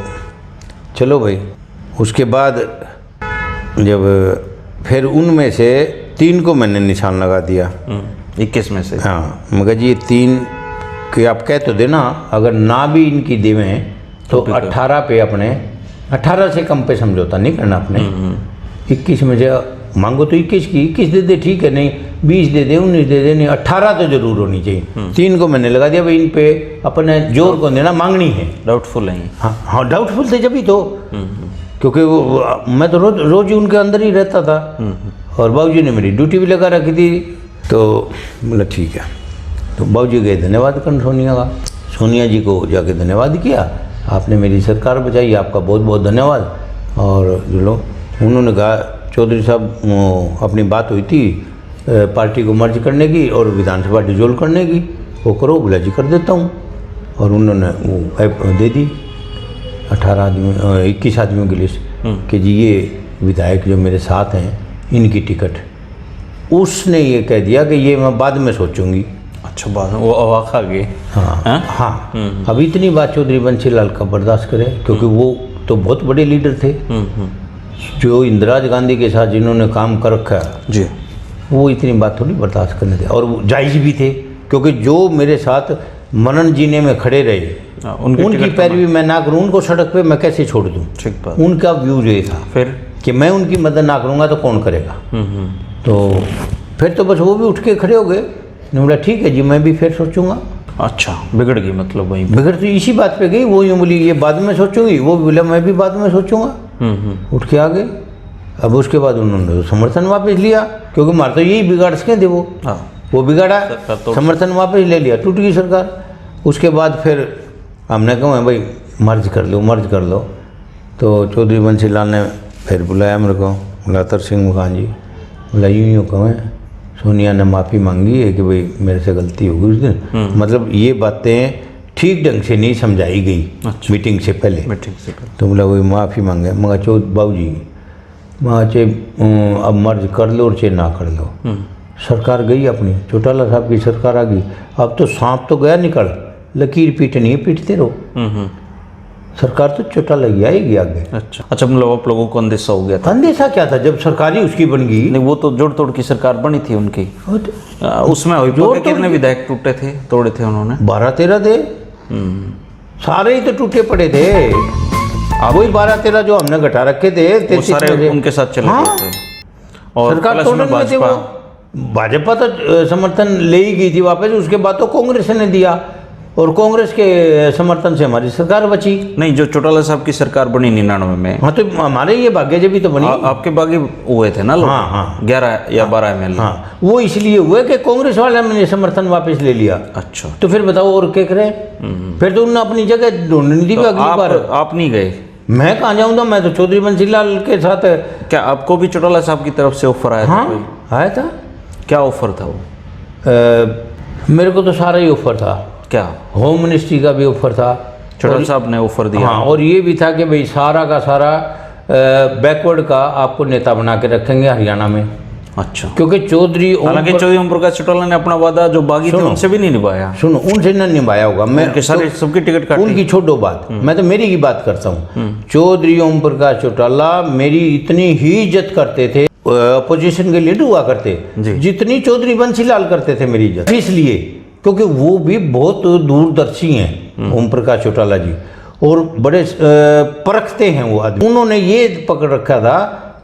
B: चलो भाई, उसके बाद जब फिर उनमें से 3 को मैंने निशान लगा दिया
A: 21 में से।
B: हाँ, मगर जी 3 कि आप कह तो देना, अगर ना भी इनकी देवें तो 18 पे अपने 18 से कम पे समझौता नहीं करना अपने। 21 में से मांगो तो 21 की 21 दे दे, ठीक है, नहीं 20 दे दे, 19 दे दे, नहीं 18 तो जरूर होनी चाहिए। 3 को मैंने लगा दिया भाई, इन पे अपने जोर को देना, मांगनी है।
A: डाउटफुल है?
B: हाँ, डाउटफुल थे जब ही तो, क्योंकि मैं तो रोज ही उनके अंदर ही रहता था, और बाबूजी ने मेरी ड्यूटी भी लगा रखी थी। तो बोला ठीक है। तो बाबूजी गए धन्यवाद करने सोनिया का, सोनिया जी को जाके धन्यवाद किया, आपने मेरी सरकार बचाई, आपका बहुत बहुत धन्यवाद। और जो लोग उन्होंने कहा, चौधरी साहब अपनी बात हुई थी पार्टी को मर्ज करने की और विधानसभा डिजोल्व करने की, वो करो। बोला जी कर देता हूँ। और उन्होंने वो ऐप दे दी 18 आदमी 21 आदमियों की लिस्ट कि जी ये विधायक जो मेरे साथ हैं इनकी टिकट। उसने ये कह दिया कि ये मैं बाद में सोचूंगी।
A: अच्छा, बाद में वो अवाक आ गए।
B: हाँ हाँ, अब इतनी बात चौधरी बंसीलाल का बर्दाश्त करे, क्योंकि वो तो बहुत बड़े लीडर थे, जो इंदिरा गांधी के साथ जिन्होंने काम कर रखा
A: जी,
B: वो इतनी बात थोड़ी बर्दाश्त करने थे। और वो जायज़ भी थे, क्योंकि जो मेरे साथ मरण जीने में खड़े रहे, उनकी पैरवी मैं ना करूँ, उनको सड़क पे मैं कैसे छोड़ दूँ।
A: ठीक बात।
B: उनका व्यू ये था
A: फिर
B: कि मैं उनकी मदद ना करूँगा तो कौन करेगा। तो फिर तो बस वो भी उठ के खड़े हो गए, बोला ठीक है जी, मैं भी फिर सोचूंगा।
A: अच्छा, बिगड़ गई मतलब वहीं
B: बिगड़ तो इसी बात पे गई, वो यूँ बोली ये बाद में सोचूंगी, वो बोला मैं भी बाद में सोचूंगा। उठ के आ गए। अब उसके बाद उन्होंने समर्थन वापस लिया, क्योंकि मार तो यही बिगाड़ सके थे वो बिगाड़ा, समर्थन वापस ले लिया, टूट गई सरकार। उसके बाद फिर हमने कहा भाई मर्ज कर लो। तो चौधरी बंसीलाल ने फिर बुलाया मेरे को, बोला अतरसिंह मकान जी, बोला यूँ कहें सोनिया ने माफ़ी मांगी है कि भाई मेरे से गलती हो गई उस दिन, मतलब ये बातें ठीक ढंग से नहीं समझाई गई। अच्छा। मीटिंग से पहले।
A: मीटिंग से
B: तो बोला वही माफ़ी मांगे। मगर बाबू जी वहाँ चे अब मर्ज कर लो और चे ना कर लो। सरकार गई अपनी, चौटाला साहब की सरकार आ गई। अब तो सांप तो गया निकल, लकीर पीटनी है, पीटते रहो। सरकार तो चौटाला ही आएगी आगे।
A: अच्छा अच्छा, मतलब आप लोगों को अंदेशा हो गया था?
B: अंदेशा क्या था, जब सरकार ही उसकी बन गई।
A: नहीं, वो तो जोड़ तोड़ की सरकार बनी थी उनकी। उसमें
B: जोड़
A: के कितने विधायक टूटे थे, तोड़े थे उन्होंने?
B: 12-13 थे, सारे ही तो टूटे पड़े थे। वही 12-13 जो हमने घटा रखे थे,
A: वो सारे उनके साथ चले गए थे। और
B: सरकार तोड़ने में थे वो। भाजपा तो समर्थन ले ही गई थी वापस, उसके बाद तो कांग्रेस ने दिया और कांग्रेस के समर्थन से हमारी सरकार बची।
A: नहीं, जो चौटाला साहब की सरकार बनी 99 में।
B: हाँ, तो हमारे ये भाग्य जब भी तो बनी।
A: आपके बागी हुए थे ना लोग?
B: हाँ
A: 11 या 12 MLA।
B: हाँ, वो इसलिए हुए कि कांग्रेस वाले ने समर्थन वापस ले लिया।
A: अच्छा,
B: तो फिर बताओ और क्या करें? फिर तो उन्होंने अपनी जगह ढूंढनी थी। अगली बार
A: आप नहीं गए?
B: मैं कहाँ जाऊँगा, मैं तो चौधरी बंसीलाल के साथ।
A: क्या आपको भी चौटाला साहब की तरफ से ऑफर आया था?
B: हाँ, आया था।
A: क्या ऑफर था वो?
B: मेरे को तो सारा ही ऑफर था।
A: क्या?
B: होम मिनिस्ट्री का भी ऑफर था,
A: चौटाला साहब ने ऑफर दिया।
B: हाँ, और ये भी था कि भाई सारा का सारा बैकवर्ड का आपको नेता बना के रखेंगे हरियाणा में।
A: अच्छा,
B: क्योंकि चौधरी
A: हालांकि चौधरी ओम प्रकाश चौटाला ने अपना वादा जो बागी थे उनसे भी नहीं निभाया।
B: सुनो, उनसे न निभाया होगा। मैं
A: उनके सारे सबकी टिकट काटी।
B: उनकी छोड़ो बात, मैं तो मेरी की बात करता हूँ। चौधरी ओम प्रकाश चौटाला मेरी इतनी ही इज्जत करते थे, अपोजिशन के लीडर हुआ करते जितनी चौधरी बंसीलाल करते थे मेरी इज्जत। इसलिए क्योंकि वो भी बहुत दूरदर्शी हैं ओम प्रकाश चौटाला जी, और बड़े परखते हैं वो आदमी। उन्होंने ये पकड़ रखा था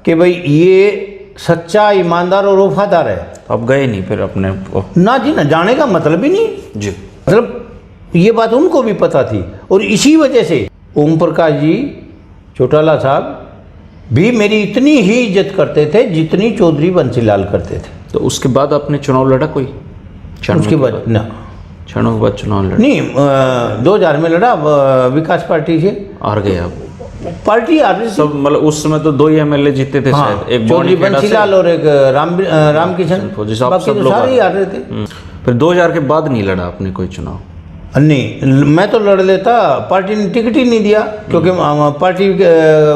B: कि भाई ये सच्चा, ईमानदार और वफादार है।
A: अब गए नहीं फिर अपने
B: ना जी, ना जाने का मतलब ही नहीं
A: जी।
B: मतलब ये बात उनको भी पता थी, और इसी वजह से ओम प्रकाश जी चौटाला साहब भी मेरी इतनी ही इज्जत करते थे जितनी चौधरी बंसीलाल करते थे।
A: तो उसके बाद आपने चुनाव लड़ा कोई?
B: उसके बाद ना,
A: क्षणों के बाद चुनाव लड़ा
B: नहीं, 2000 में लड़ा विकास पार्टी से।
A: हार गए आप?
B: पार्टी हार रही
A: सब, मतलब उस समय तो 2 ही MLA जीते थे शायद, एक
B: चौधरी बंसीलाल और एक रामकिशन, बाकी तो सारे ही हार रहे थे।
A: फिर 2000 के बाद नहीं लड़ा आपने कोई चुनाव?
B: नहीं, मैं तो लड़ लेता, पार्टी ने टिकट ही नहीं दिया, क्योंकि पार्टी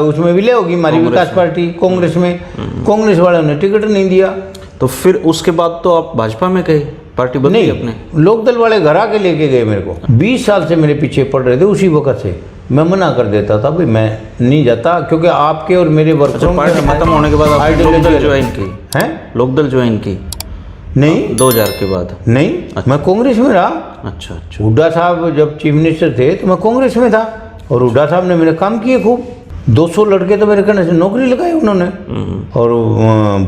B: उसमें विलय होगी हमारी विकास पार्टी कांग्रेस में, कांग्रेस वालों ने टिकट नहीं दिया।
A: तो फिर उसके बाद तो आप भाजपा में गए, पार्टी बदली अपने?
B: लोकदल वाले घर आके लेके गए मेरे को। 20 साल से मेरे पीछे पड़ रहे थे, उसी वक्त से मैं मना कर देता था भाई मैं नहीं जाता, क्योंकि आपके और मेरे वर्करों
A: पार्टी खत्म होने के बाद आपने लोकदल ज्वाइन की
B: है?
A: लोकदल ज्वाइन की?
B: नहीं,
A: 2000 के बाद
B: नहीं। मैं कांग्रेस में रहा।
A: अच्छा अच्छा।
B: हुड्डा साहब जब चीफ मिनिस्टर थे तो मैं कांग्रेस में था, और हुड्डा साहब ने मेरे काम किए खूब। 200 लड़के तो मेरे कहने से नौकरी लगाई उन्होंने, और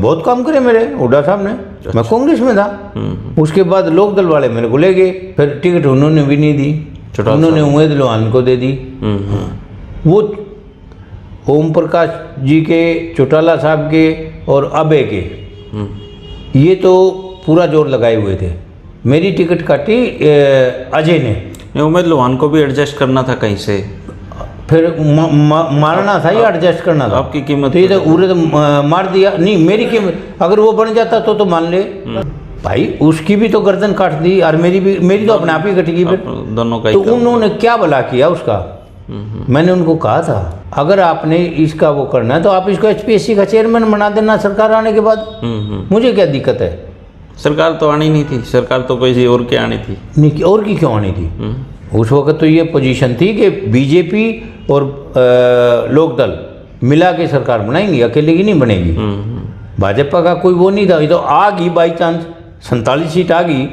B: बहुत काम करे मेरे हुड्डा साहब ने। मैं कांग्रेस में था। उसके बाद लोकदल वाले मेरे को ले गए, फिर टिकट उन्होंने भी नहीं दी, उन्होंने उम्मीद लोहान को दे दी। वो ओम प्रकाश जी के, चौटाला साहब के और अबे के, ये तो पूरा जोर लगाए हुए थे। मेरी टिकट काटी अजय ने।
A: उम्मीद लोहान को भी एडजस्ट करना था कहीं से,
B: फिर मारना था या एडजस्ट करना था?
A: आपकी कीमत
B: तो ये तो उरे तो मार दिया। नहीं, मेरी कीमत, अगर वो बन जाता तो मान ले भाई, उसकी भी तो गर्दन काट दी, और मेरी तो अपने आप ही कटेगी फिर
A: दोनों का।
B: तो उन्होंने क्या भला किया उसका? मैंने उनको कहा था अगर आपने इसका वो करना है तो आप इसको HPSC का चेयरमैन बना देना सरकार आने के बाद, मुझे क्या दिक्कत है?
A: सरकार तो आनी नहीं थी, सरकार तो कोई और की आनी थी।
B: नहीं, और की क्यों आनी थी? उस वक्त तो ये पोजीशन थी कि बीजेपी और लोकदल मिला के सरकार बनाएंगे, अकेले की नहीं बनेगी। भाजपा का कोई वो नहीं था। ये तो आ गई बाई चांस, 47 सीट आ गई।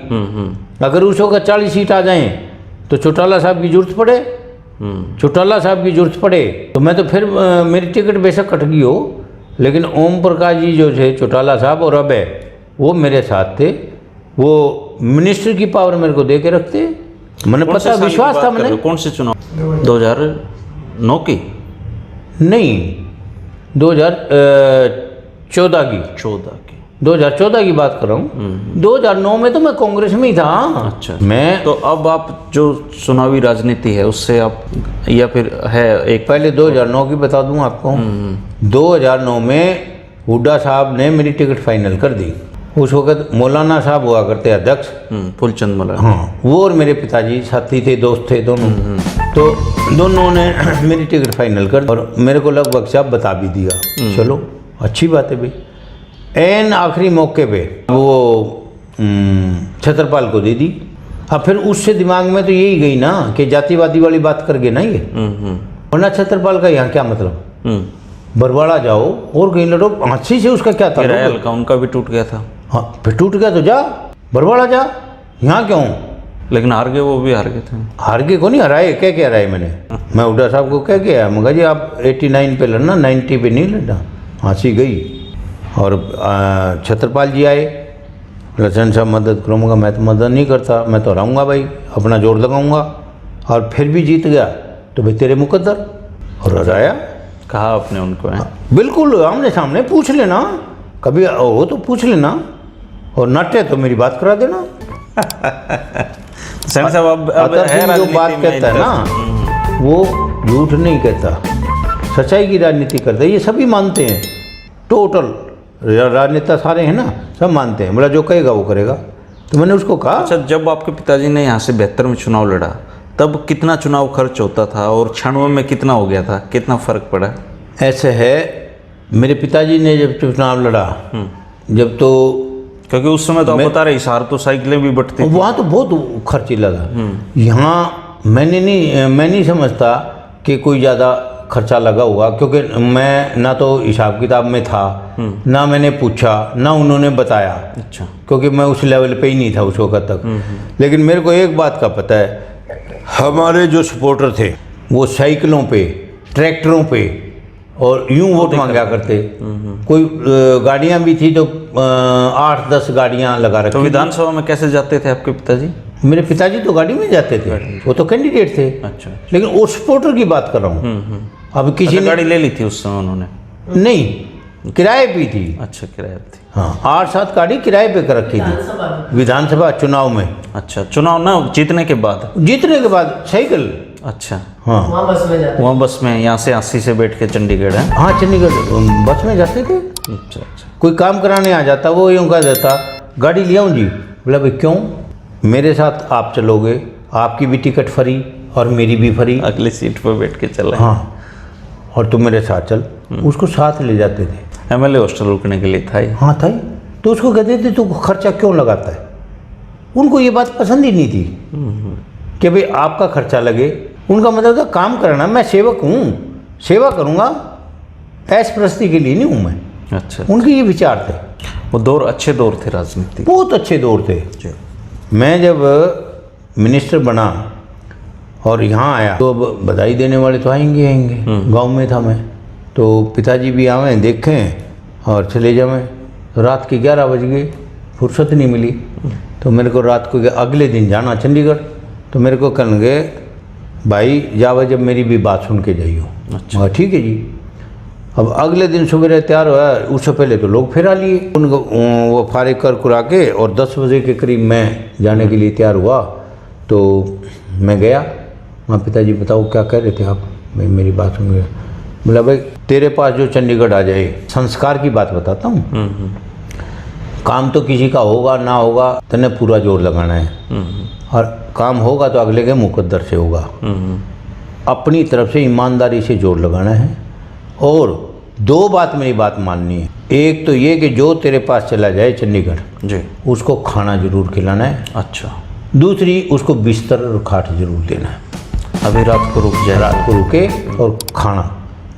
B: अगर उस वक्त 40 सीट आ जाएं तो चौटाला साहब की जरूरत पड़े, चौटाला साहब की जरूरत पड़े तो मैं तो फिर मेरी टिकट बेशक कट गई हो, लेकिन ओम प्रकाश जी जो थे चौटाला साहब और अबे, वो मेरे साथ थे। वो मिनिस्टर की पावर मेरे को दे के रखते, मैंने पता, विश्वास था मैंने।
A: कौन से चुनाव? 2009 की?
B: नहीं, 2014 की। 2014 की बात कर रहा हूँ। 2009 में तो मैं कांग्रेस में ही था।
A: अच्छा,
B: मैं
A: तो अब आप जो चुनावी राजनीति है उससे आप, या फिर है एक,
B: पहले 2009 की बता दूं आपको। 2009 में हुड्डा साहब ने मेरी टिकट फाइनल कर दी। उस वक्त मौलाना साहब हुआ करते अध्यक्ष,
A: फूलचंद मौलाना।
B: हाँ, वो और मेरे पिताजी साथी थे, दोस्त थे दोनों। तो दोनों ने मेरी टिकट फाइनल कर दी, और मेरे को लगभग साहब बता भी दिया, चलो अच्छी बात है भाई। एन आखिरी मौके पे वो छत्रपाल को दे दी। अब फिर उससे दिमाग में तो यही गई ना कि जातिवादी वाली बात कर गए ना ये, वरना छत्रपाल का यहाँ क्या मतलब। बरवाड़ा जाओ और कहीं लड़ो, हाथी से उसका क्या था।
A: किराया हल्का उनका भी टूट गया था।
B: हाँ फिर टूट गया तो जा बरवाड़ा जा, यहाँ क्यों।
A: लेकिन हार गए, वो भी हार गए थे।
B: हार के को नहीं हराए, क्या क्या हराए मैंने। मैं हुड्डा साहब को कह के आया, मगर जी आप 89 पे लड़ना, 90 पे नहीं लड़ना। हाँसी गई और छत्रपाल जी आए, लक्ष्मण साहब मदद करूँगा। मैं तो मदद नहीं करता, मैं तो हराऊँगा भाई, अपना जोर लगाऊँगा। और फिर भी जीत गया तो भाई तेरे मुकद्दर। और हराया।
A: कहा आपने उनको है?
B: बिल्कुल आमने सामने पूछ लेना, कभी हो तो पूछ लेना, और नटे तो मेरी बात करा देना।
A: सैनी साहब अब
B: अतर
A: है
B: सिंह जो
A: राजनीति
B: बात
A: में
B: कहता है ना, वो झूठ नहीं कहता, सच्चाई की राजनीति करता है। ये सभी मानते हैं, टोटल राजनेता सारे हैं ना, सब मानते हैं। बोला जो कहेगा वो करेगा। तो मैंने उसको कहा।
A: अच्छा, जब आपके पिताजी ने यहाँ से 72 में चुनाव लड़ा, तब कितना चुनाव खर्च होता था और 96 में कितना हो गया था, कितना फर्क पड़ा?
B: ऐसे है, मेरे पिताजी ने जब चुनाव लड़ा, जब तो
A: क्योंकि उस समय तो आप बता रहे हिसार तो साइकिलें भी बटती थी।
B: वहाँ तो बहुत खर्चीला था। यहाँ मैं नहीं समझता कि कोई ज़्यादा खर्चा लगा हुआ, क्योंकि मैं ना तो हिसाब किताब में था, ना मैंने पूछा, ना उन्होंने बताया।
A: अच्छा।
B: क्योंकि मैं उस लेवल पे ही नहीं था उस वक्त तक। लेकिन मेरे को एक बात का पता है, हमारे जो सपोर्टर थे वो साइकिलों पे, ट्रैक्टरों पे और यूं वोट मांगा करते। कोई गाड़ियां भी थी तो 8-10 गाड़ियां लगा रखी।
A: तो विधानसभा में कैसे जाते थे आपके पिताजी?
B: मेरे पिताजी तो गाड़ी में जाते थे, वो तो कैंडिडेट थे।
A: अच्छा।
B: लेकिन वो सपोर्टर की बात कर रहा हूँ। अब किसी
A: अच्छा,
B: ने
A: गाड़ी ले ली थी उस समय उन्होंने?
B: नहीं, किराए पे थी।
A: अच्छा, किराए पे थी।
B: हाँ, 8-7 गाड़ी किराए पे कर रखी थी विधानसभा चुनाव में।
A: अच्छा, चुनाव ना जीतने के बाद?
B: जीतने के बाद साइकिल।
A: अच्छा।
B: हाँ,
C: वहाँ बस में जाते।
A: वहाँ बस में यहाँ से 80 से बैठ के चंडीगढ़ है?
B: हाँ चंडीगढ़ बस में जाते थे।
A: अच्छा अच्छा।
B: कोई काम कराने आ जाता, वो यूँ कह देता गाड़ी ले आऊँ जी। बोला भाई क्यों, मेरे साथ आप चलोगे, आपकी भी टिकट फ्री और मेरी भी फ्री।
A: अगली सीट पर बैठ के चले।
B: हाँ, और तुम मेरे साथ चल। उसको साथ ले जाते थे।
A: MLA हॉस्टल रुकने के लिए था ही।
B: हाँ था ही। तो उसको कहते थे तू खर्चा क्यों लगाता है। उनको ये बात पसंद ही नहीं थी कि भाई आपका खर्चा लगे। उनका मतलब था काम करना, मैं सेवक हूँ, सेवा करूँगा, ऐश प्रस्ती के लिए नहीं हूँ मैं।
A: अच्छा।
B: उनके ये विचार थे।
A: वो दौर अच्छे दौर थे राजनीति के।
B: बहुत अच्छे दौर थे।
A: जी।
B: मैं जब मिनिस्टर बना और यहाँ आया तो अब बधाई देने वाले तो आएंगे गांव में था मैं। तो पिताजी भी आवे देखें और चले जावें। तो रात के 11 बज गए, फुर्सत नहीं मिली। तो मेरे को रात को अगले दिन जाना चंडीगढ़। तो मेरे को कहेंगे भाई जावे, जब मेरी भी बात सुन के जाइयो।
A: अच्छा।
B: ठीक है जी। अब अगले दिन सुबह तैयार हुआ, उससे पहले तो लोग फिर आ लिए उनको, वो फारिग कर कुरा के, और 10 बजे के करीब मैं जाने के लिए तैयार हुआ। तो मैं गया वहाँ। पिताजी बताओ क्या कह रहे थे आप? भाई मेरी बात सुन गया। बोला भाई तेरे पास जो चंडीगढ़ आ जाए, संस्कार की बात बताता हूँ। काम तो किसी का होगा ना होगा, तने पूरा जोर लगाना है। और काम होगा तो अगले के मुकद्दर से होगा। अपनी तरफ से ईमानदारी से जोर लगाना है। और 2 बात मेरी बात माननी है। एक तो ये कि जो तेरे पास चला जाए चंडीगढ़,
A: जी,
B: उसको खाना जरूर खिलाना है।
A: अच्छा।
B: दूसरी, उसको बिस्तर और खाट जरूर देना है।
A: अभी रात को रुक जाए?
B: रात को रुके और खाना,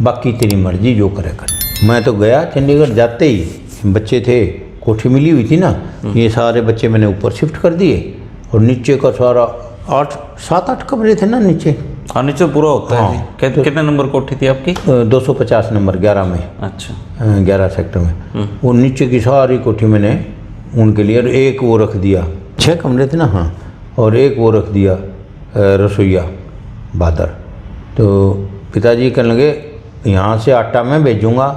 B: बाकी तेरी मर्जी जो करे कर। मैं तो गया चंडीगढ़, जाते ही बच्चे थे, कोठी मिली हुई थी ना, ये सारे बच्चे मैंने ऊपर शिफ्ट कर दिए। और नीचे का सारा 7-8 कमरे थे ना नीचे।
A: हाँ, नीचे पूरा होता है।
B: हाँ।
A: कितने नंबर कोठी थी आपकी?
B: 250 नंबर 11 में।
A: अच्छा।
B: 11 सेक्टर में। वो नीचे की सारी कोठी मैंने उनके लिए, और एक वो रख दिया, 6 कमरे थे ना। हाँ, और एक वो रख दिया रसोईया बादर। तो पिताजी कहने लगे यहाँ से आटा मैं भेजूँगा,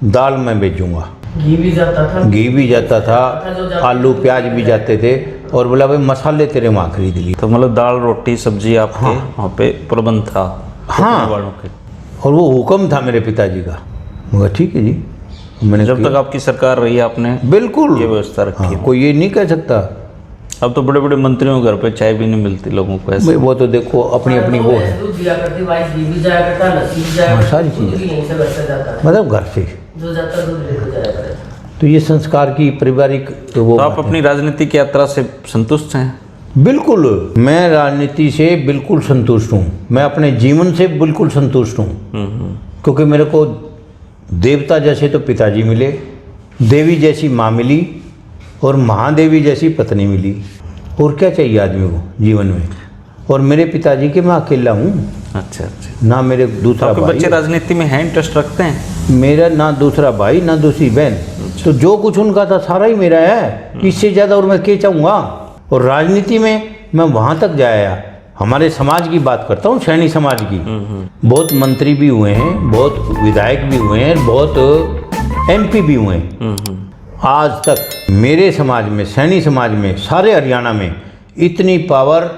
B: दाल मैं भेजूँगा,
C: घी भी जाता था।
B: घी भी जाता था, आलू प्याज भी जाते थे। और बोला भाई मसाले तेरे वहाँ खरीद लिए।
A: तो मतलब दाल रोटी सब्जी आपके वहाँ पे प्रबंध था?
B: हाँ,
A: वालों के।
B: और वो हुक्म था मेरे पिताजी का। मगर ठीक है जी, मैंने
A: जब तक आपकी सरकार रही आपने
B: बिल्कुल
A: ये व्यवस्था रखी है।
B: हाँ, कोई ये नहीं कह सकता।
A: अब तो बड़े बड़े मंत्रियों के घर पे चाय भी नहीं मिलती लोगों को ऐसे।
B: भाई वो तो देखो अपनी अपनी वो है।
C: दूध दिया करती, वाइस घी भी जाया करता, लस्सी भी जाया
B: हाँ,
C: करती,
B: सारी
C: दूध
B: चीज़ें।
C: भी यहीं से घर से जाता था।
B: मतलब घर से
C: जो जाता दूध लेकर जाया करे।
B: तो ये संस्कार की पारिवारिक वो
A: तो आप
B: बात है।
A: अपनी राजनीतिक यात्रा से संतुष्ट हैं?
B: बिल्कुल, मैं राजनीति से बिल्कुल संतुष्ट हूँ, मैं अपने जीवन से बिल्कुल संतुष्ट हूँ। क्योंकि मेरे को देवता जैसे तो पिताजी मिले, देवी जैसी माँ मिली और महादेवी जैसी पत्नी मिली, और क्या चाहिए आदमी को जीवन में। और मेरे पिताजी के मैं अकेला हूँ,
A: अच्छा अच्छा।
B: ना मेरे दूसरा
A: आपके
B: भाई,
A: बच्चे राजनीति में हैं, इंटरेस्ट रखते हैं?
B: मेरा ना दूसरा भाई ना दूसरी बहन, तो जो कुछ उनका था सारा ही मेरा है, इससे ज़्यादा और मैं क्या चाहूँगा। और राजनीति में मैं वहाँ तक जाया, हमारे समाज की बात करता हूँ, सैनी समाज की। बहुत मंत्री भी हुए हैं, बहुत विधायक भी हुए हैं, बहुत एमपी भी हुए हैं। आज तक मेरे समाज में, सैनी समाज में, सारे हरियाणा में इतनी पावर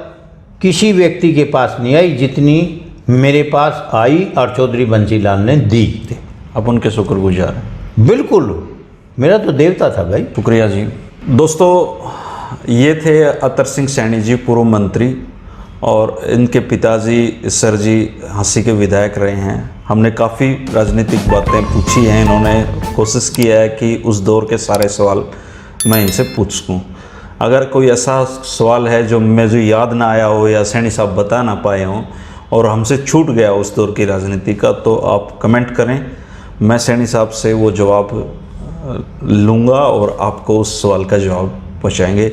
B: किसी व्यक्ति के पास नहीं आई जितनी मेरे पास आई और चौधरी बंसीलाल ने दी।
A: आप उनके शुक्रगुजार हैं।
B: बिल्कुल, मेरा तो देवता था भाई।
A: शुक्रिया जी। दोस्तों, ये थे अतर सिंह सैनी जी, पूर्व मंत्री, और इनके पिताजी सर जी हांसी के विधायक रहे हैं। हमने काफ़ी राजनीतिक बातें पूछी हैं, इन्होंने कोशिश किया है कि उस दौर के सारे सवाल मैं इनसे पूछ सकूँ। अगर कोई ऐसा सवाल है जो मुझे याद ना आया हो या सैनी साहब बता ना पाए हों और हमसे छूट गया उस दौर की राजनीति का, तो आप कमेंट करें, मैं सैनी साहब से वो जवाब लूँगा और आपको उस सवाल का जवाब पहुँचाएंगे।